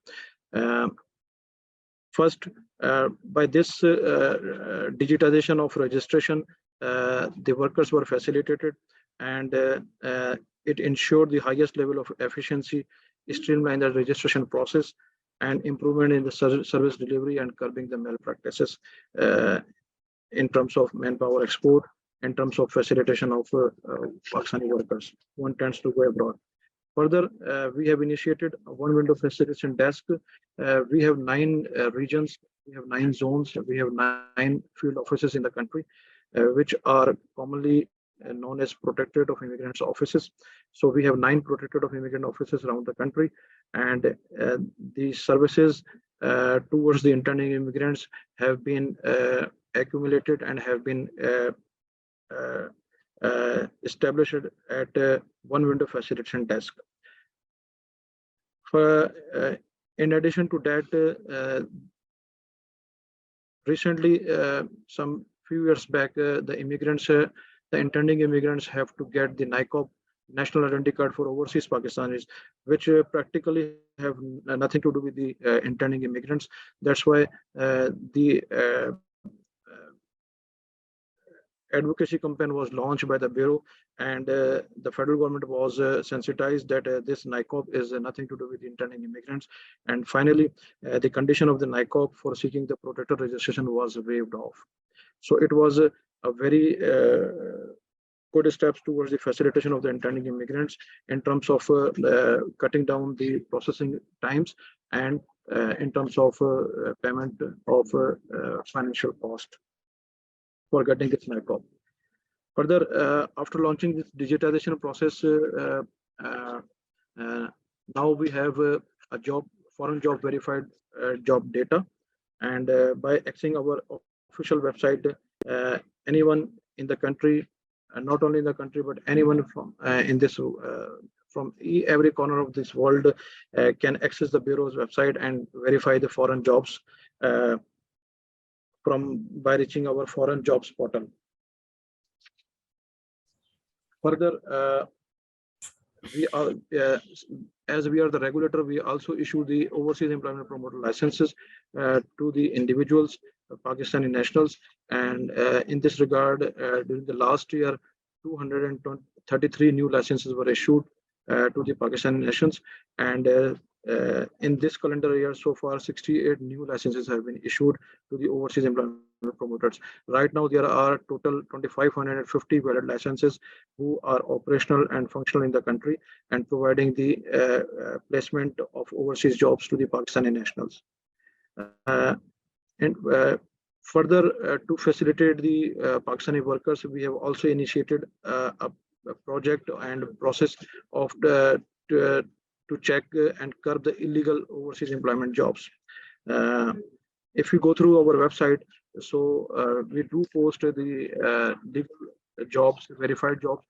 First, by this digitization of registration, the workers were facilitated, and it ensured the highest level of efficiency, streamlined the registration process, and improvement in the service delivery and curbing the malpractices in terms of manpower export, in terms of facilitation of Pakistani workers who intends to go abroad. Further, we have initiated a one window facilitation desk. We have 9 regions, we have 9 zones, we have 9 field offices in the country, which are commonly known as protectorate of immigrants offices. So we have 9 protectorate of immigrant offices around the country, and the services towards the intending immigrants have been accumulated and have been established at one window facilitation desk. In addition to that, recently, some few years back, the immigrants, the intending immigrants have to get the NICOP, National Identity Card for Overseas Pakistanis, which practically have nothing to do with the intending immigrants. That's why the advocacy campaign was launched by the Bureau, and the federal government was sensitized that this NICOP is nothing to do with intending immigrants. And finally, the condition of the NICOP for seeking the protector registration was waived off. So it was a very good steps towards the facilitation of the intending immigrants in terms of cutting down the processing times and in terms of payment of financial cost for getting this NICOP. Further, after launching this digitization process, now we have a foreign job verified job data, and by accessing our official website, anyone in the country, not only in the country but anyone from in this from every corner of this world can access the Bureau's website and verify the foreign jobs by reaching our foreign jobs portal. Further, we are as we are the regulator, we also issue the overseas employment promoter licenses to the individuals, Pakistani nationals, and in this regard, during the last year, 233 new licenses were issued to the Pakistani nationals, and in this calendar year so far 68 new licenses have been issued to the overseas employment promoters. Right now there are total 2,550 valid licenses who are operational and functional in the country and providing the placement of overseas jobs to the Pakistani nationals. Further, to facilitate the Pakistani workers, we have also initiated a project and process of to check and curb the illegal overseas employment jobs. If you go through our website, so we do post the legal jobs, verified jobs.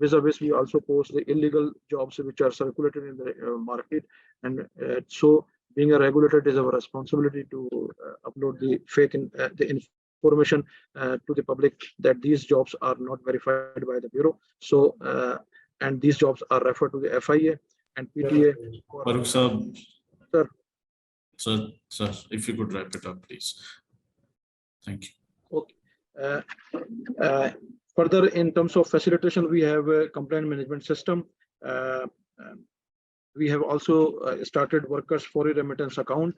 Vis-a-vis, we also post the illegal jobs which are circulated in the market, and so being a regulator, it is our responsibility to upload the fake information to the public that these jobs are not verified by the Bureau. So, and these jobs are referred to the FIA and PTA.
Farooq Saab.
Sir.
Sir, if you could wrap it up, please. Thank you.
Okay. Further, in terms of facilitation, we have a complaint management system. We have also started workers for a remittance account,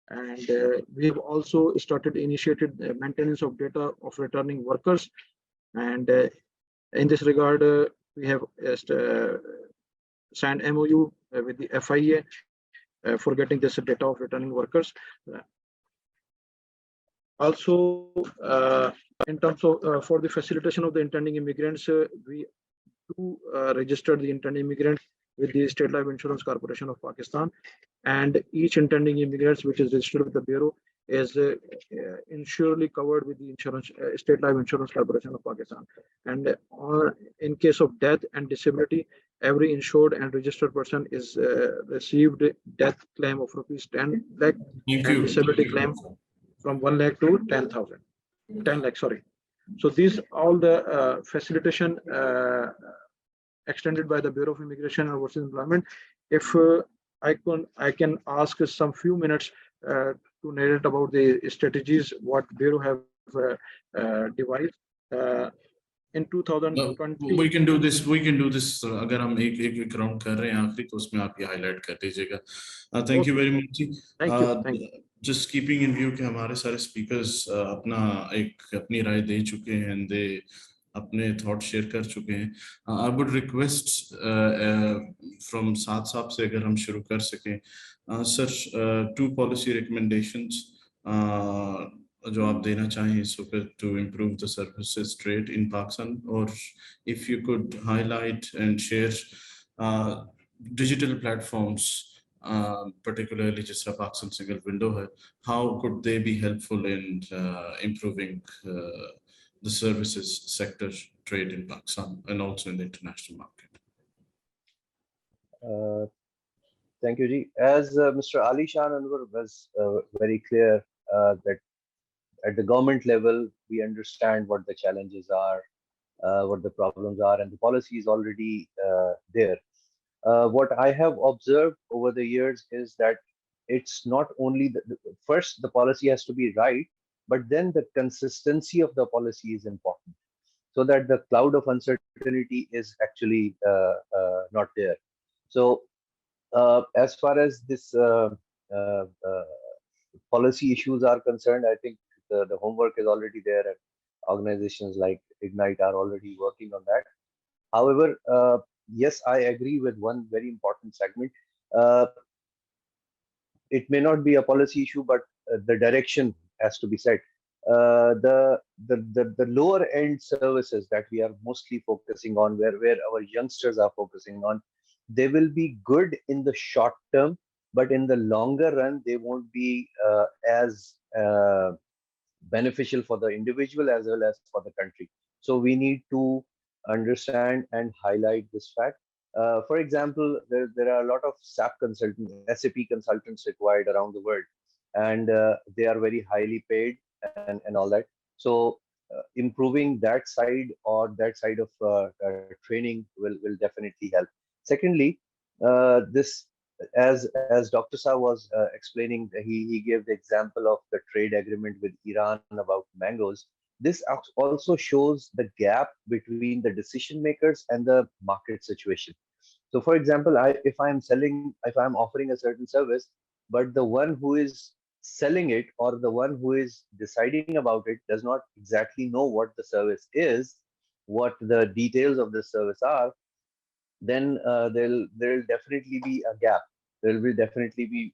and we have also initiated maintenance of data of returning workers. And in this regard, we have signed MOU with the FIA for getting this data of returning workers. Also, in terms of for the facilitation of the intending immigrants, we do register the intending immigrants with the State Life Insurance Corporation of Pakistan, and each intending immigrants which is registered with the Bureau is insurely covered with the insurance State Life Insurance Corporation of Pakistan. And in case of death and disability, every insured and registered person is received death claim of ₹10 lakh and disability claim from 1 lakh to 10 lakh, sorry. So these all the facilitation extended by the Bureau of Immigration and Overseas Employment. If I can ask some few minutes to narrate about the strategies what Bureau have devised. In 2020,
we can do this. अगर हम एक round कर रहे हैं आखिरी तो उसमें आप ये highlight कर दीजिएगा. Thank you very much.
Thank you.
Just keeping in view कि हमारे सारे speakers अपनी राय दे चुके हैं and they अपने thought share कर चुके हैं. I would request from साथ साहब से अगर हम शुरू कर सकें. Sir, 2 policy recommendations जो आप देना चाहें इस वक्त to improve the services trade in Pakistan, or if you could highlight and share digital platforms, particularly just a Pakistan single window hai, how could they be helpful in improving the services sector trade in Pakistan and also in the international market?
Thank you, Ji. As Mr. Ali Shan Anwar was very clear that at the government level, we understand what the challenges are, what the problems are, and the policy is already there. What I have observed over the years is that it's not only first the policy has to be right, but then the consistency of the policy is important, so that the cloud of uncertainty is actually not there. So as far as this policy issues are concerned, I think the homework is already there, and organizations like Ignite are already working on that. However, yes, I agree with one very important segment. It may not be a policy issue, but the direction has to be set. The lower end services that we are mostly focusing on, where our youngsters are focusing on, they will be good in the short term, but in the longer run, they won't be as beneficial for the individual as well as for the country. So we need to understand and highlight this fact. For example, there are a lot of SAP consultants required around the world, and they are very highly paid and all that. So improving that side or that side of training will definitely help. Secondly, this as Dr. Shah was explaining, he gave the example of the trade agreement with Iran about mangoes. This also shows the gap between the decision makers and the market situation. So, for example, if I'm offering a certain service, but the one who is selling it or the one who is deciding about it does not exactly know what the service is, what the details of the service are, then there'll definitely be a gap. There will definitely be,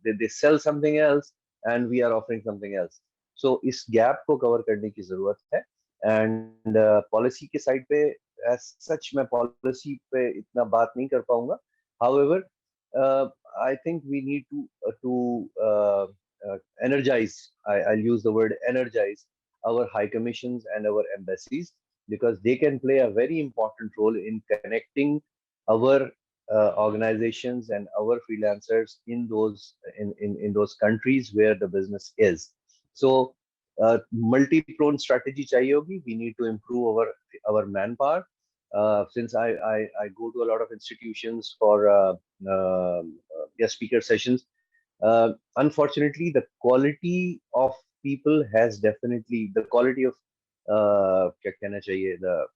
they sell something else and we are offering something else. So इस gap को cover करने की ज़रूरत है, and policy के side पे as such मैं policy पे इतना बात नहीं कर पाऊँगा. However, I think we need to energize. I'll use the word energize our high commissions and our embassies, because they can play a very important role in connecting our organizations and our freelancers in those countries where the business is. So multi-pronged strategy चाहिए होगी. We need to improve our manpower. Since I go to a lot of institutions for guest speaker sessions, unfortunately, the quality of people has definitely, the quality of क्या कहना चाहिए, the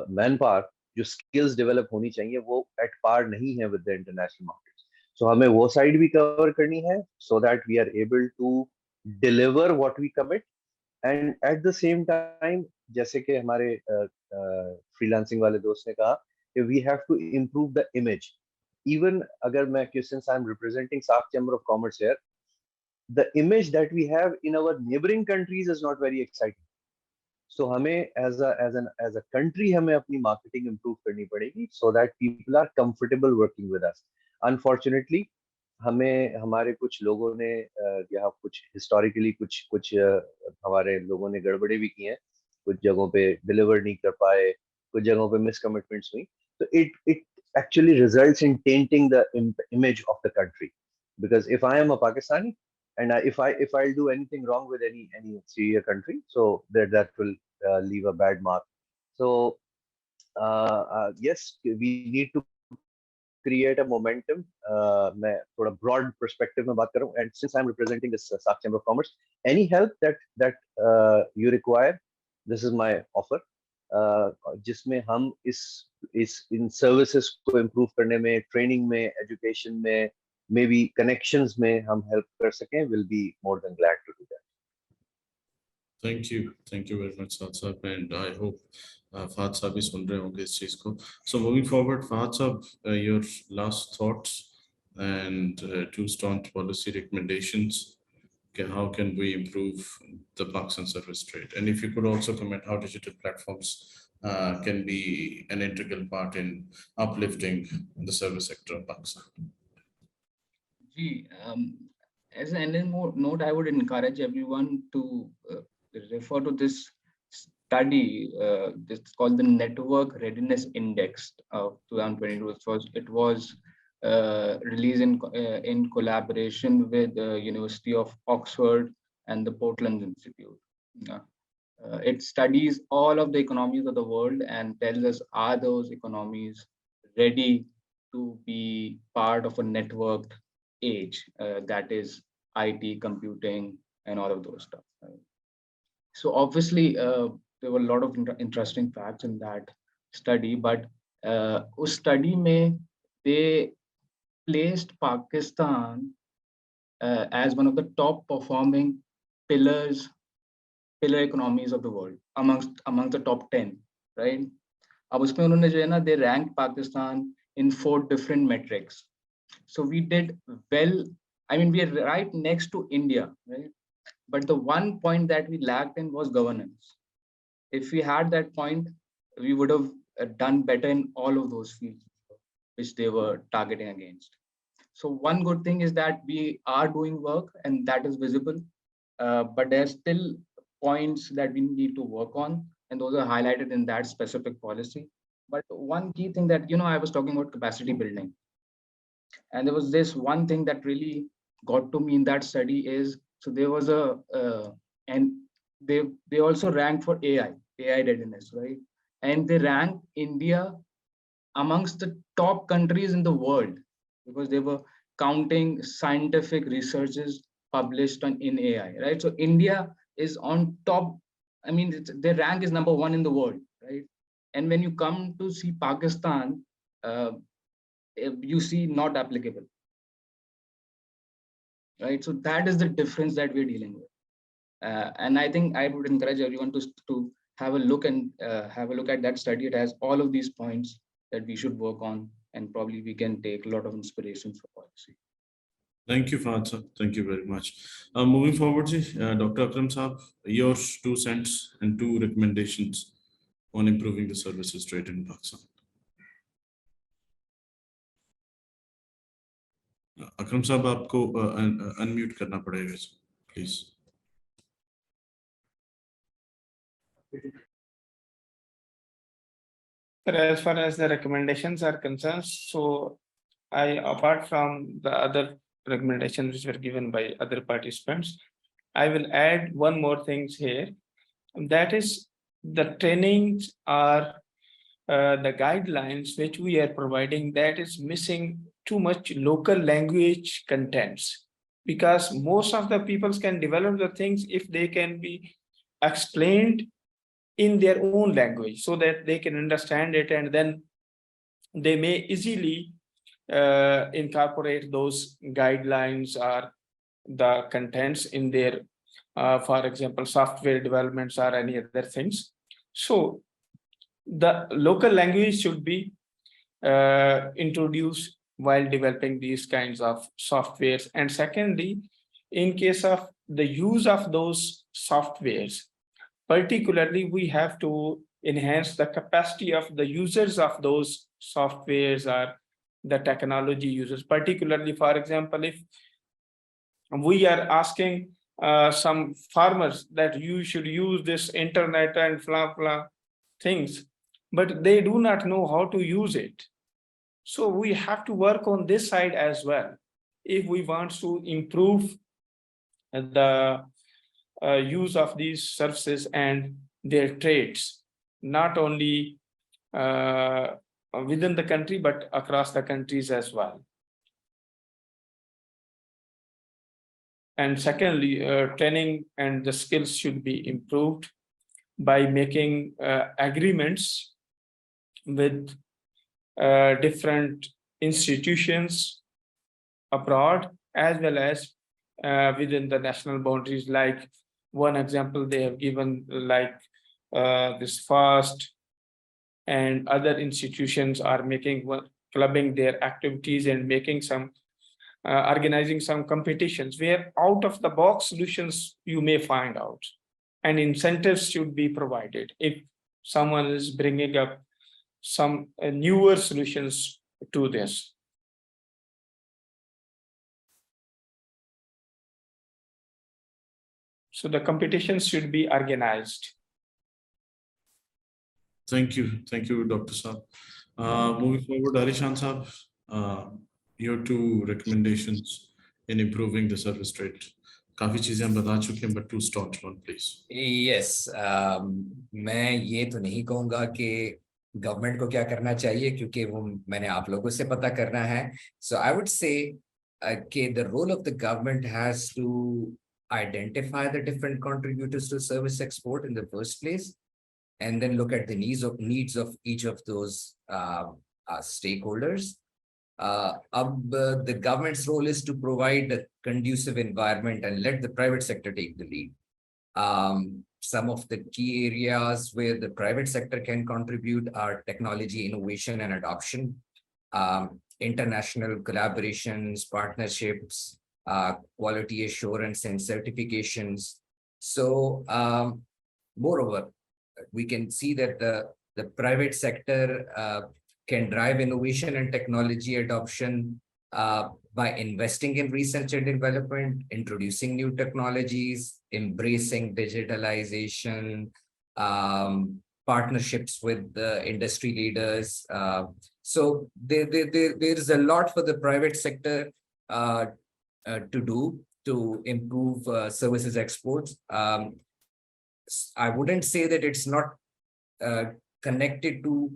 manpower, जो skills develop होनी चाहिए, वो at par नहीं है with the international markets. So हमें वो side भी cover करनी है, so that we are able to deliver what we commit, and at the same time, जैसे कि हमारे freelancing वाले दोस्त ने कहा, we have to improve the image. Even अगर मैं, since I'm representing SAARC Chamber of Commerce here, the image that we have in our neighboring countries is not very exciting. So हमें as a country हमें अपनी marketing improve करनी पड़ेगी, so that people are comfortable working with us. Unfortunately, हमें हमारे कुछ लोगों ने या कुछ historically कुछ हमारे लोगों ने गड़बड़ी भी की हैं, कुछ जगहों पे deliver नहीं कर पाए, कुछ जगहों पे miscommitments हुई, so it actually results in tainting the image of the country. Because if I am a Pakistani, and if I'll do anything wrong with any exterior country, so that will leave a bad mark. So yes, we need to create a momentum. मैं थोड़ा broad perspective में बात कर रहा हूँ, and since I'm representing this SAARC Chamber of Commerce, any help that you require, this is my offer. जिसमें हम इन services को improve करने में, training में, education में, maybe connections में हम help कर सकें, will be more than glad to do that.
Thank you very much, Fahad Saab, and I hope Fahad Saab is सुन रहे होंगे इस चीज को. So moving forward, Fahad Saab, your last thoughts and two staunch policy recommendations. Okay, how can we improve the Pakistan service trade? And if you could also comment how digital platforms can be an integral part in uplifting the service sector of Pakistan.
As an ending note, I would encourage everyone to refer to this study. This is called the Network Readiness Index of 2022. It was released in collaboration with the University of Oxford and the Portland Institute. It studies all of the economies of the world and tells us, are those economies ready to be part of a networked age, that is IT, computing, and all of those stuff. Right? So obviously, there were a lot of interesting facts in that study, but us study mein they placed Pakistan as one of the top performing pillar economies of the world amongst the top 10, right? Ab usme unhone jo hai na, they ranked Pakistan in 4 different metrics. So we did well. I mean, we are right next to India, right? But the one point that we lacked in was governance. If we had that point, we would have done better in all of those fields which they were targeting against. So one good thing is that we are doing work and that is visible, but there's still points that we need to work on, and those are highlighted in that specific policy. But one key thing that, I was talking about capacity building. And there was this one thing that really got to me in that study is, so there was and they also ranked for AI readiness, right? And they ranked India amongst the top countries in the world because they were counting scientific researches published in AI, right? So India is on top. I mean, their rank is number 1 in the world, right? And when you come to see Pakistan, you see not applicable, right? So that is the difference that we're dealing with. And I think I would encourage everyone to have a look and have a look at that study. It has all of these points that we should work on, and probably we can take a lot of inspiration for policy.
Thank you, Fahad Saab. Thank you very much. Moving forward, Dr. Akram Saab, your 2 cents and 2 recommendations on improving the services trade in Pakistan. Akram Saab, आपको unmute करना पड़ेगा, please.
As far as the recommendations are concerned, so apart from the other recommendations which were given by other participants, I will add one more things here. And that is the trainings are the guidelines which we are providing, that is missing too much local language contents, because most of the peoples can develop the things if they can be explained in their own language so that they can understand it, and then they may easily incorporate those guidelines or the contents in their, for example, software developments or any other things. So the local language should be introduced while developing these kinds of softwares. And secondly, in case of the use of those softwares, particularly we have to enhance the capacity of the users of those softwares or the technology users. Particularly, for example, if we are asking some farmers that you should use this internet and blah things, but they do not know how to use it. So we have to work on this side as well if we want to improve the use of these services and their trades, not only within the country, but across the countries as well. And secondly, training and the skills should be improved by making agreements with different institutions abroad as well as within the national boundaries. Like one example they have given, like this FAST and other institutions are making clubbing their activities and making some organizing some competitions where out of the box solutions you may find out, and incentives should be provided if someone is bringing up some newer solutions to this. So the competitions should be organized.
Thank you, Dr. Saab. Moving forward, Arishan Saab, your two recommendations in improving the service rate. काफी चीजें हम बता चुके हैं, but two start one, please.
Yes, मैं ये तो नहीं कहूँगा कि गवर्नमेंट को क्या करना चाहिए, क्योंकि वो मैंने आप लोगों से पता करना है. So I would say कि the role of the government has to identify the different contributors to service export in the first place, and then look at the needs of each of those stakeholders. The government's role is to provide a conducive environment and let the private sector take the lead. Some of the key areas where the private sector can contribute are technology innovation and adoption, international collaborations, partnerships, quality assurance and certifications. So moreover, we can see that the private sector can drive innovation and technology adoption by investing in research and development, introducing new technologies, embracing digitalization, partnerships with the industry leaders. So there is a lot for the private sector to do to improve services exports. I wouldn't say that it's not connected to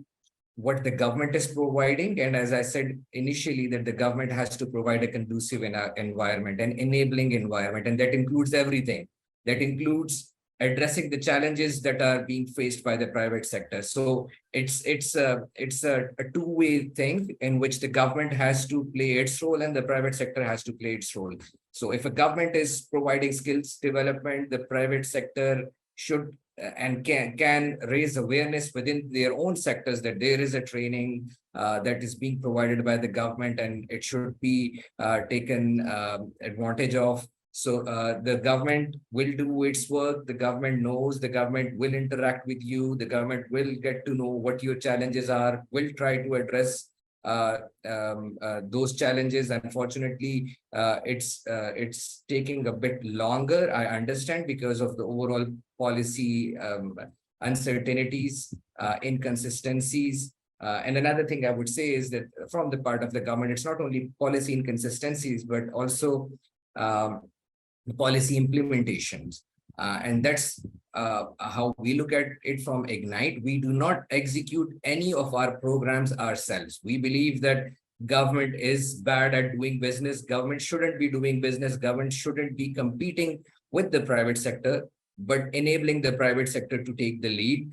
what the government is providing. And as I said initially, that the government has to provide a conducive environment, an enabling environment, and that includes everything. That includes addressing the challenges that are being faced by the private sector. So it's a two-way thing in which the government has to play its role and the private sector has to play its role. So if a government is providing skills development, the private sector should and can raise awareness within their own sectors that there is a training that is being provided by the government and it should be taken advantage of. So the government will do its work, the government knows, the government will interact with you, the government will get to know what your challenges are, will try to address those challenges. Unfortunately, it's taking a bit longer, I understand, because of the overall policy uncertainties, inconsistencies. And another thing I would say is that from the part of the government, it's not only policy inconsistencies, but also the policy implementations. And that's how we look at it from Ignite. We do not execute any of our programs ourselves. We believe that government is bad at doing business. Government shouldn't be doing business. Government shouldn't be competing with the private sector, but enabling the private sector to take the lead.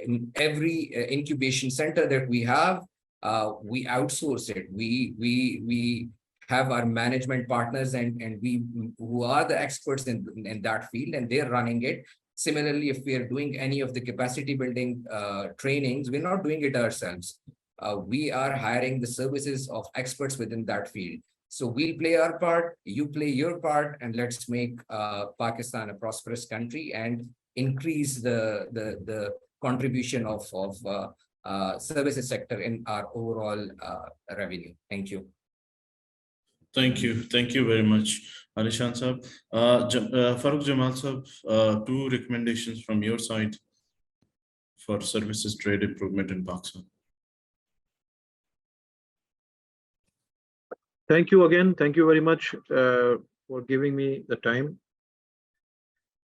In every incubation center that we have, we outsource it. We have our management partners and we who are the experts in that field, and they're running it. Similarly, if we are doing any of the capacity building trainings, we're not doing it ourselves. We are hiring the services of experts within that field. So we'll play our part, you play your part, and let's make Pakistan a prosperous country and increase the contribution of services sector in our overall revenue. Thank you.
Thank you very much, Alishan Sahab. Farooq Jamal Sahab, 2 recommendations from your side for services trade improvement in Pakistan.
Thank you again. Thank you very much for giving me the time.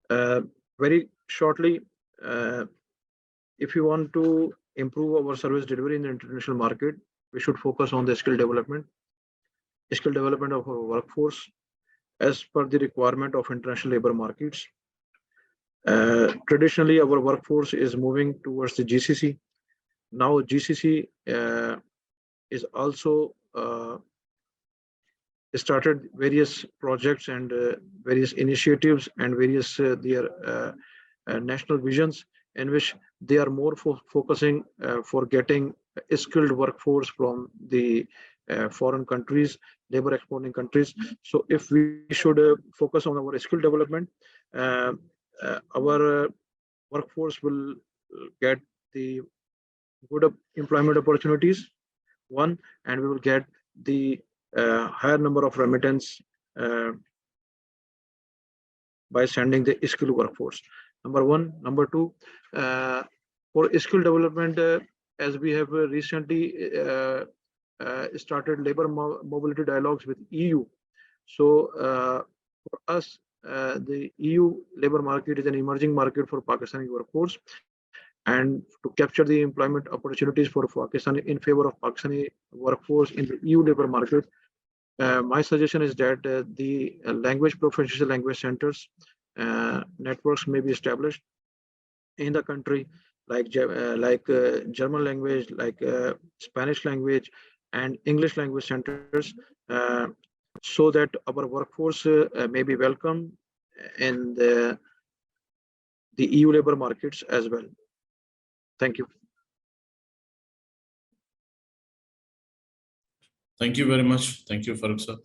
Very shortly, if you want to improve our service delivery in the international market, we should focus on the skill development of our workforce as per the requirement of international labor markets. Traditionally, our workforce is moving towards the GCC. Now GCC is also started various projects and various initiatives and various their national visions in which they are more focusing for getting a skilled workforce from the foreign countries, labor exporting countries. So if we should focus on our skill development, our workforce will get the good employment opportunities, one, and we will get the higher number of remittance by sending the skilled workforce. Number one. Number two, for skill development, as we have recently started labor mobility dialogues with EU. So for us, the EU labor market is an emerging market for Pakistani workforce, and to capture the employment opportunities for Pakistan in favor of Pakistani workforce in the EU labor market, my suggestion is that the language proficiency language centers networks may be established in the country, like German language, like Spanish language, and English language centers, so that our workforce may be welcome in the EU labor markets as well. Thank you.
Thank you very much. Thank you, Farooq sir,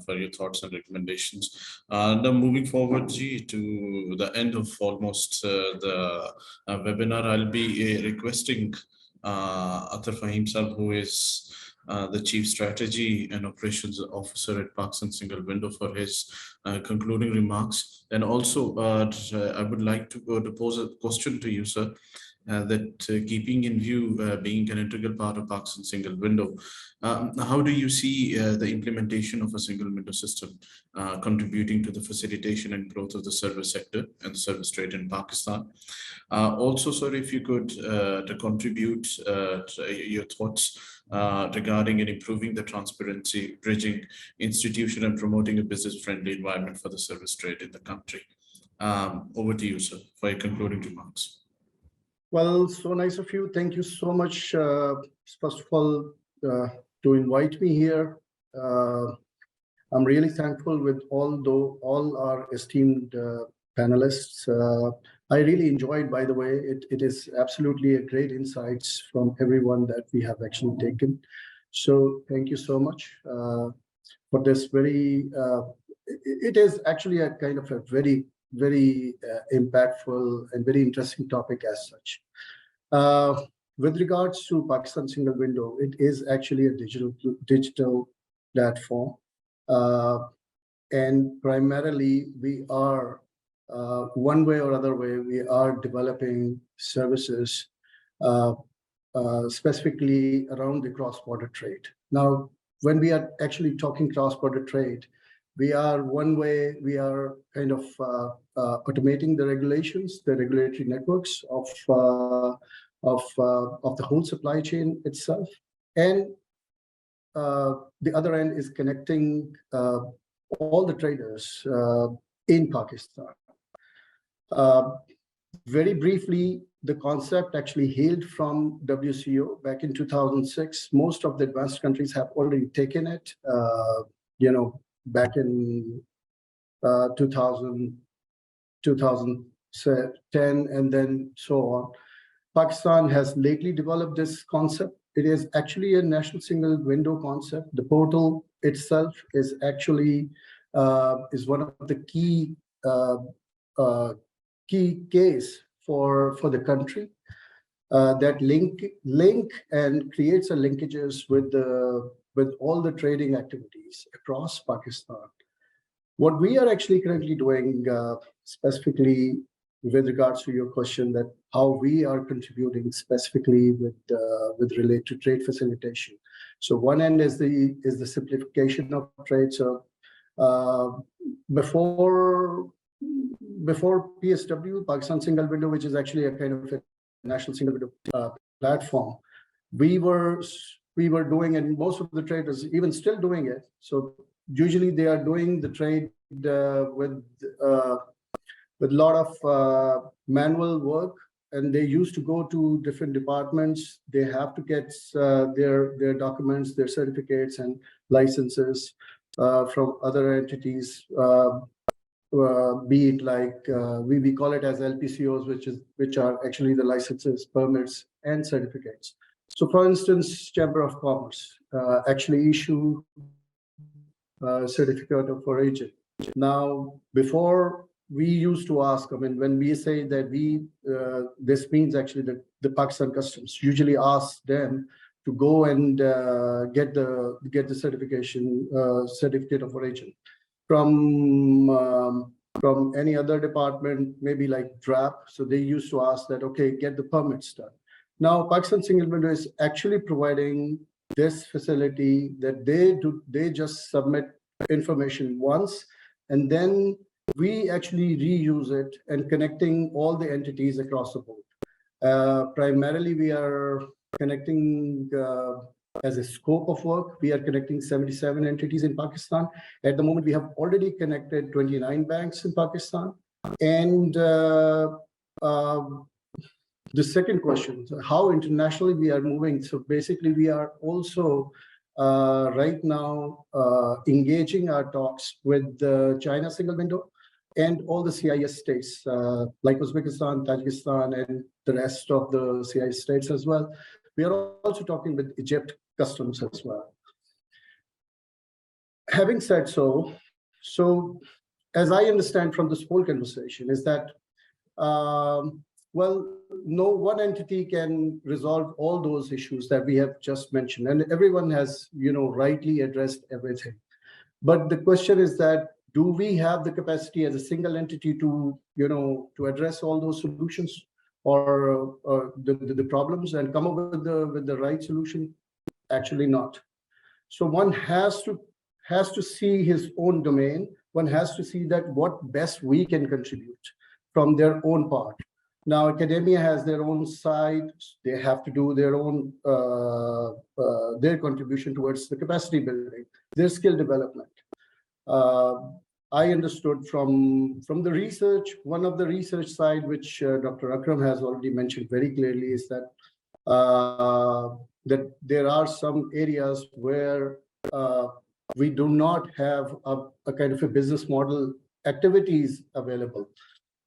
for your thoughts and recommendations. Now moving forward, to the end of almost the webinar, I'll be requesting Athar Fahim sir, who is the Chief Strategy and Operations Officer at Pakistan Single Window, for his concluding remarks. And also, I would like to pose a question to you, sir. That keeping in view being an integral part of Pakistan Single Window, how do you see the implementation of a single window system contributing to the facilitation and growth of the service sector and the service trade in Pakistan? Also, sir, if you could to contribute your thoughts regarding and improving the transparency, bridging institution and promoting a business-friendly environment for the service trade in the country. Over to you, sir, for your concluding remarks.
Well, so nice of you. Thank you so much, first of all, to invite me here. I'm really thankful with all our esteemed panelists. I really enjoyed, by the way, it is absolutely a great insights from everyone that we have actually taken. So thank you so much for this very, it is actually a kind of a very impactful and very interesting topic as such. With regards to Pakistan Single Window, it is actually a digital platform, and primarily we are one way or other way we are developing services specifically around the cross-border trade. Now, when we are actually talking cross-border trade, We are kind of automating the regulations, the regulatory networks of the whole supply chain itself. And the other end is connecting all the traders in Pakistan. Very briefly, the concept actually hailed from WCO back in 2006. Most of the advanced countries have already taken it, back in 2010, and then so on. Pakistan has lately developed this concept. It is actually a national single window concept. The portal itself is actually is one of the key case for the country that link and creates a linkages with all the trading activities across Pakistan. What we are actually currently doing, specifically with regards to your question, that how we are contributing specifically with relate to trade facilitation. So one end is the simplification of trade. So before PSW, Pakistan Single Window, which is actually a kind of a national single window platform, we were doing, and most of the traders even still doing it. So usually they are doing the trade with a lot of manual work, and they used to go to different departments. They have to get their documents, their certificates and licenses from other entities, be it like we call it as LPCOs, which are actually the licenses, permits, and certificates. So, for instance, Chamber of Commerce actually issue certificate of origin. Now, before we used to ask, I mean, when we say that this means actually that the Pakistan Customs usually asks them to go and get the certificate of origin from any other department, maybe like DRAP. So they used to ask that, okay, get the permits done. Now, Pakistan Single Window is actually providing this facility that they just submit information once, and then we actually reuse it and connecting all the entities across the board. Primarily, we are connecting as a scope of work. We are connecting 77 entities in Pakistan. At the moment, we have already connected 29 banks in Pakistan. And the second question, how internationally we are moving. So basically, we are also right now engaging our talks with the China Single Window and all the CIS states like Uzbekistan, Tajikistan, and the rest of the CIS states as well. We are also talking with Egypt Customs as well. Having said so as I understand from this whole conversation is that, well, no one entity can resolve all those issues that we have just mentioned, and everyone has, rightly addressed everything. But the question is that, do we have the capacity as a single entity to, to address all those solutions or the problems and come up with the right solution? Actually not. So one has to see his own domain. One has to see that what best we can contribute from their own part. Now, academia has their own side. They have to do their own their contribution towards the capacity building, their skill development. I understood from the research, one of the research side, which Dr. Akram has already mentioned very clearly, is that that there are some areas where we do not have a kind of a business model activities available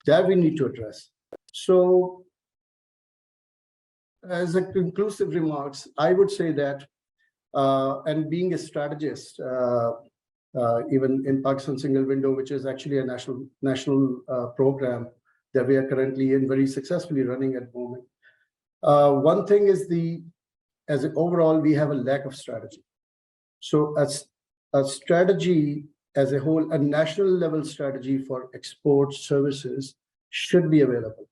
that we need to address. So as a conclusive remarks, I would say that, and being a strategist, even in Pakistan Single Window, which is actually a national program that we are currently in, very successfully running at the moment. One thing is as an overall, we have a lack of strategy. So as a strategy as a whole, a national level strategy for export services should be available.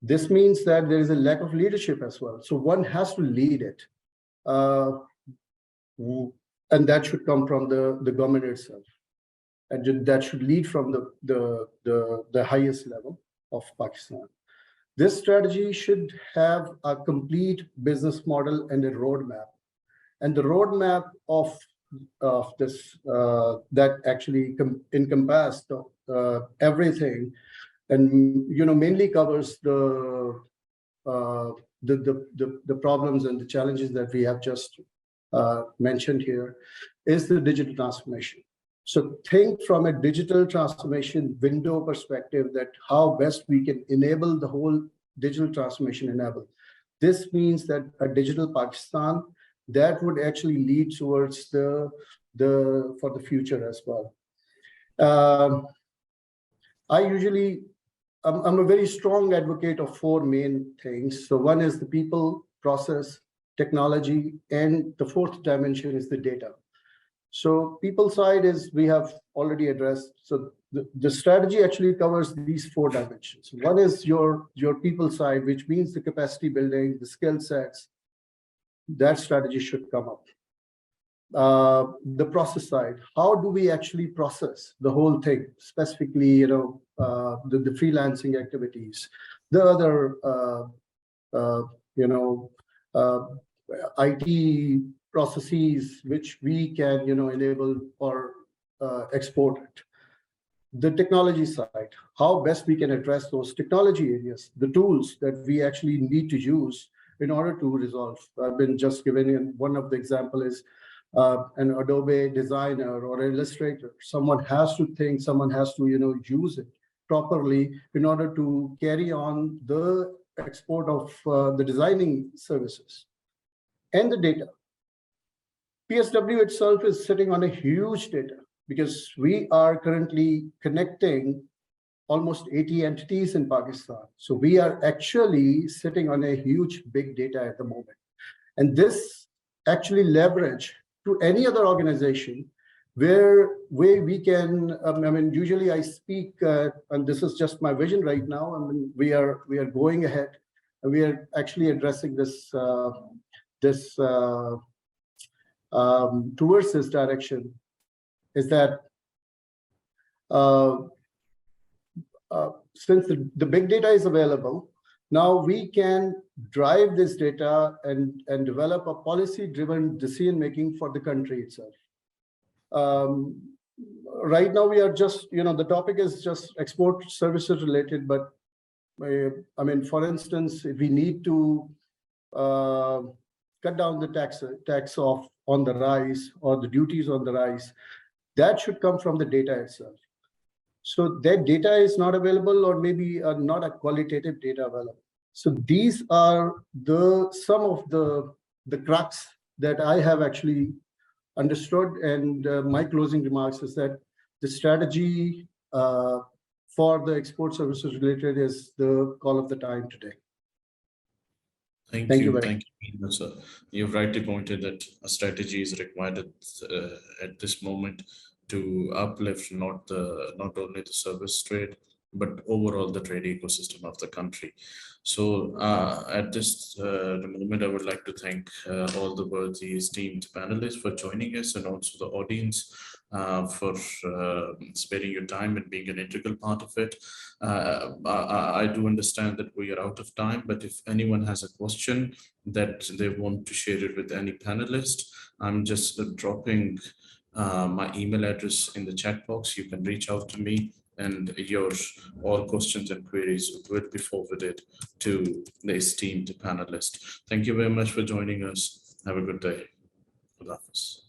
This means that there is a lack of leadership as well. So one has to lead it. And that should come from the government itself. and that should lead from the highest level of Pakistan. This strategy should have a complete business model and a roadmap. And the roadmap of this that actually encompassed everything, and mainly covers the problems and the challenges that we have just mentioned here, is the digital transformation. So think from a digital transformation window perspective, that how best we can enable the whole digital transformation enable. This means that a digital Pakistan that would actually lead towards for the future as well. I'm a very strong advocate of four main things. So one is the people, process, technology, and the fourth dimension is the data. So people side is we have already addressed. So the strategy actually covers these four dimensions. One is your people side, which means the capacity building, the skill sets. That strategy should come up. The process side, how do we actually process the whole thing, specifically, the freelancing activities, the other, IT processes which we can, enable or export it. The technology side, how best we can address those technology areas, the tools that we actually need to use in order to resolve. I've been just given one of the example is an Adobe designer or illustrator. Someone has to think, someone has to, use it properly in order to carry on the export of the designing services. And the data. PSW itself is sitting on a huge data because we are currently connecting almost 80 entities in Pakistan. So we are actually sitting on a huge big data at the moment. And this actually leverage to any other organization where we can, usually I speak, and this is just my vision right now. We are going ahead and we are actually addressing this, towards this direction, is that since the big data is available, now we can drive this data and develop a policy-driven decision-making for the country itself. Right now we are just, the topic is just export services related, but for instance, if we need to cut down the tax off on the rice or the duties on the rice, that should come from the data itself. So that data is not available, or maybe not a qualitative data available. So these are some of the crux that I have actually understood. And my closing remarks is that the strategy for the export services related is the call of the time today.
Thank you very much, sir. You've rightly pointed that a strategy is required at this moment to uplift not only the service trade, but overall the trade ecosystem of the country. So at this moment, I would like to thank all the worthy esteemed panelists for joining us, and also the audience for sparing your time and being an integral part of it. I do understand that we are out of time, but if anyone has a question that they want to share it with any panelist, I'm just dropping my email address in the chat box. You can reach out to me, and all questions and queries will be forwarded to the esteemed panelist. Thank you very much for joining us. Have a good day. Khud Hafiz.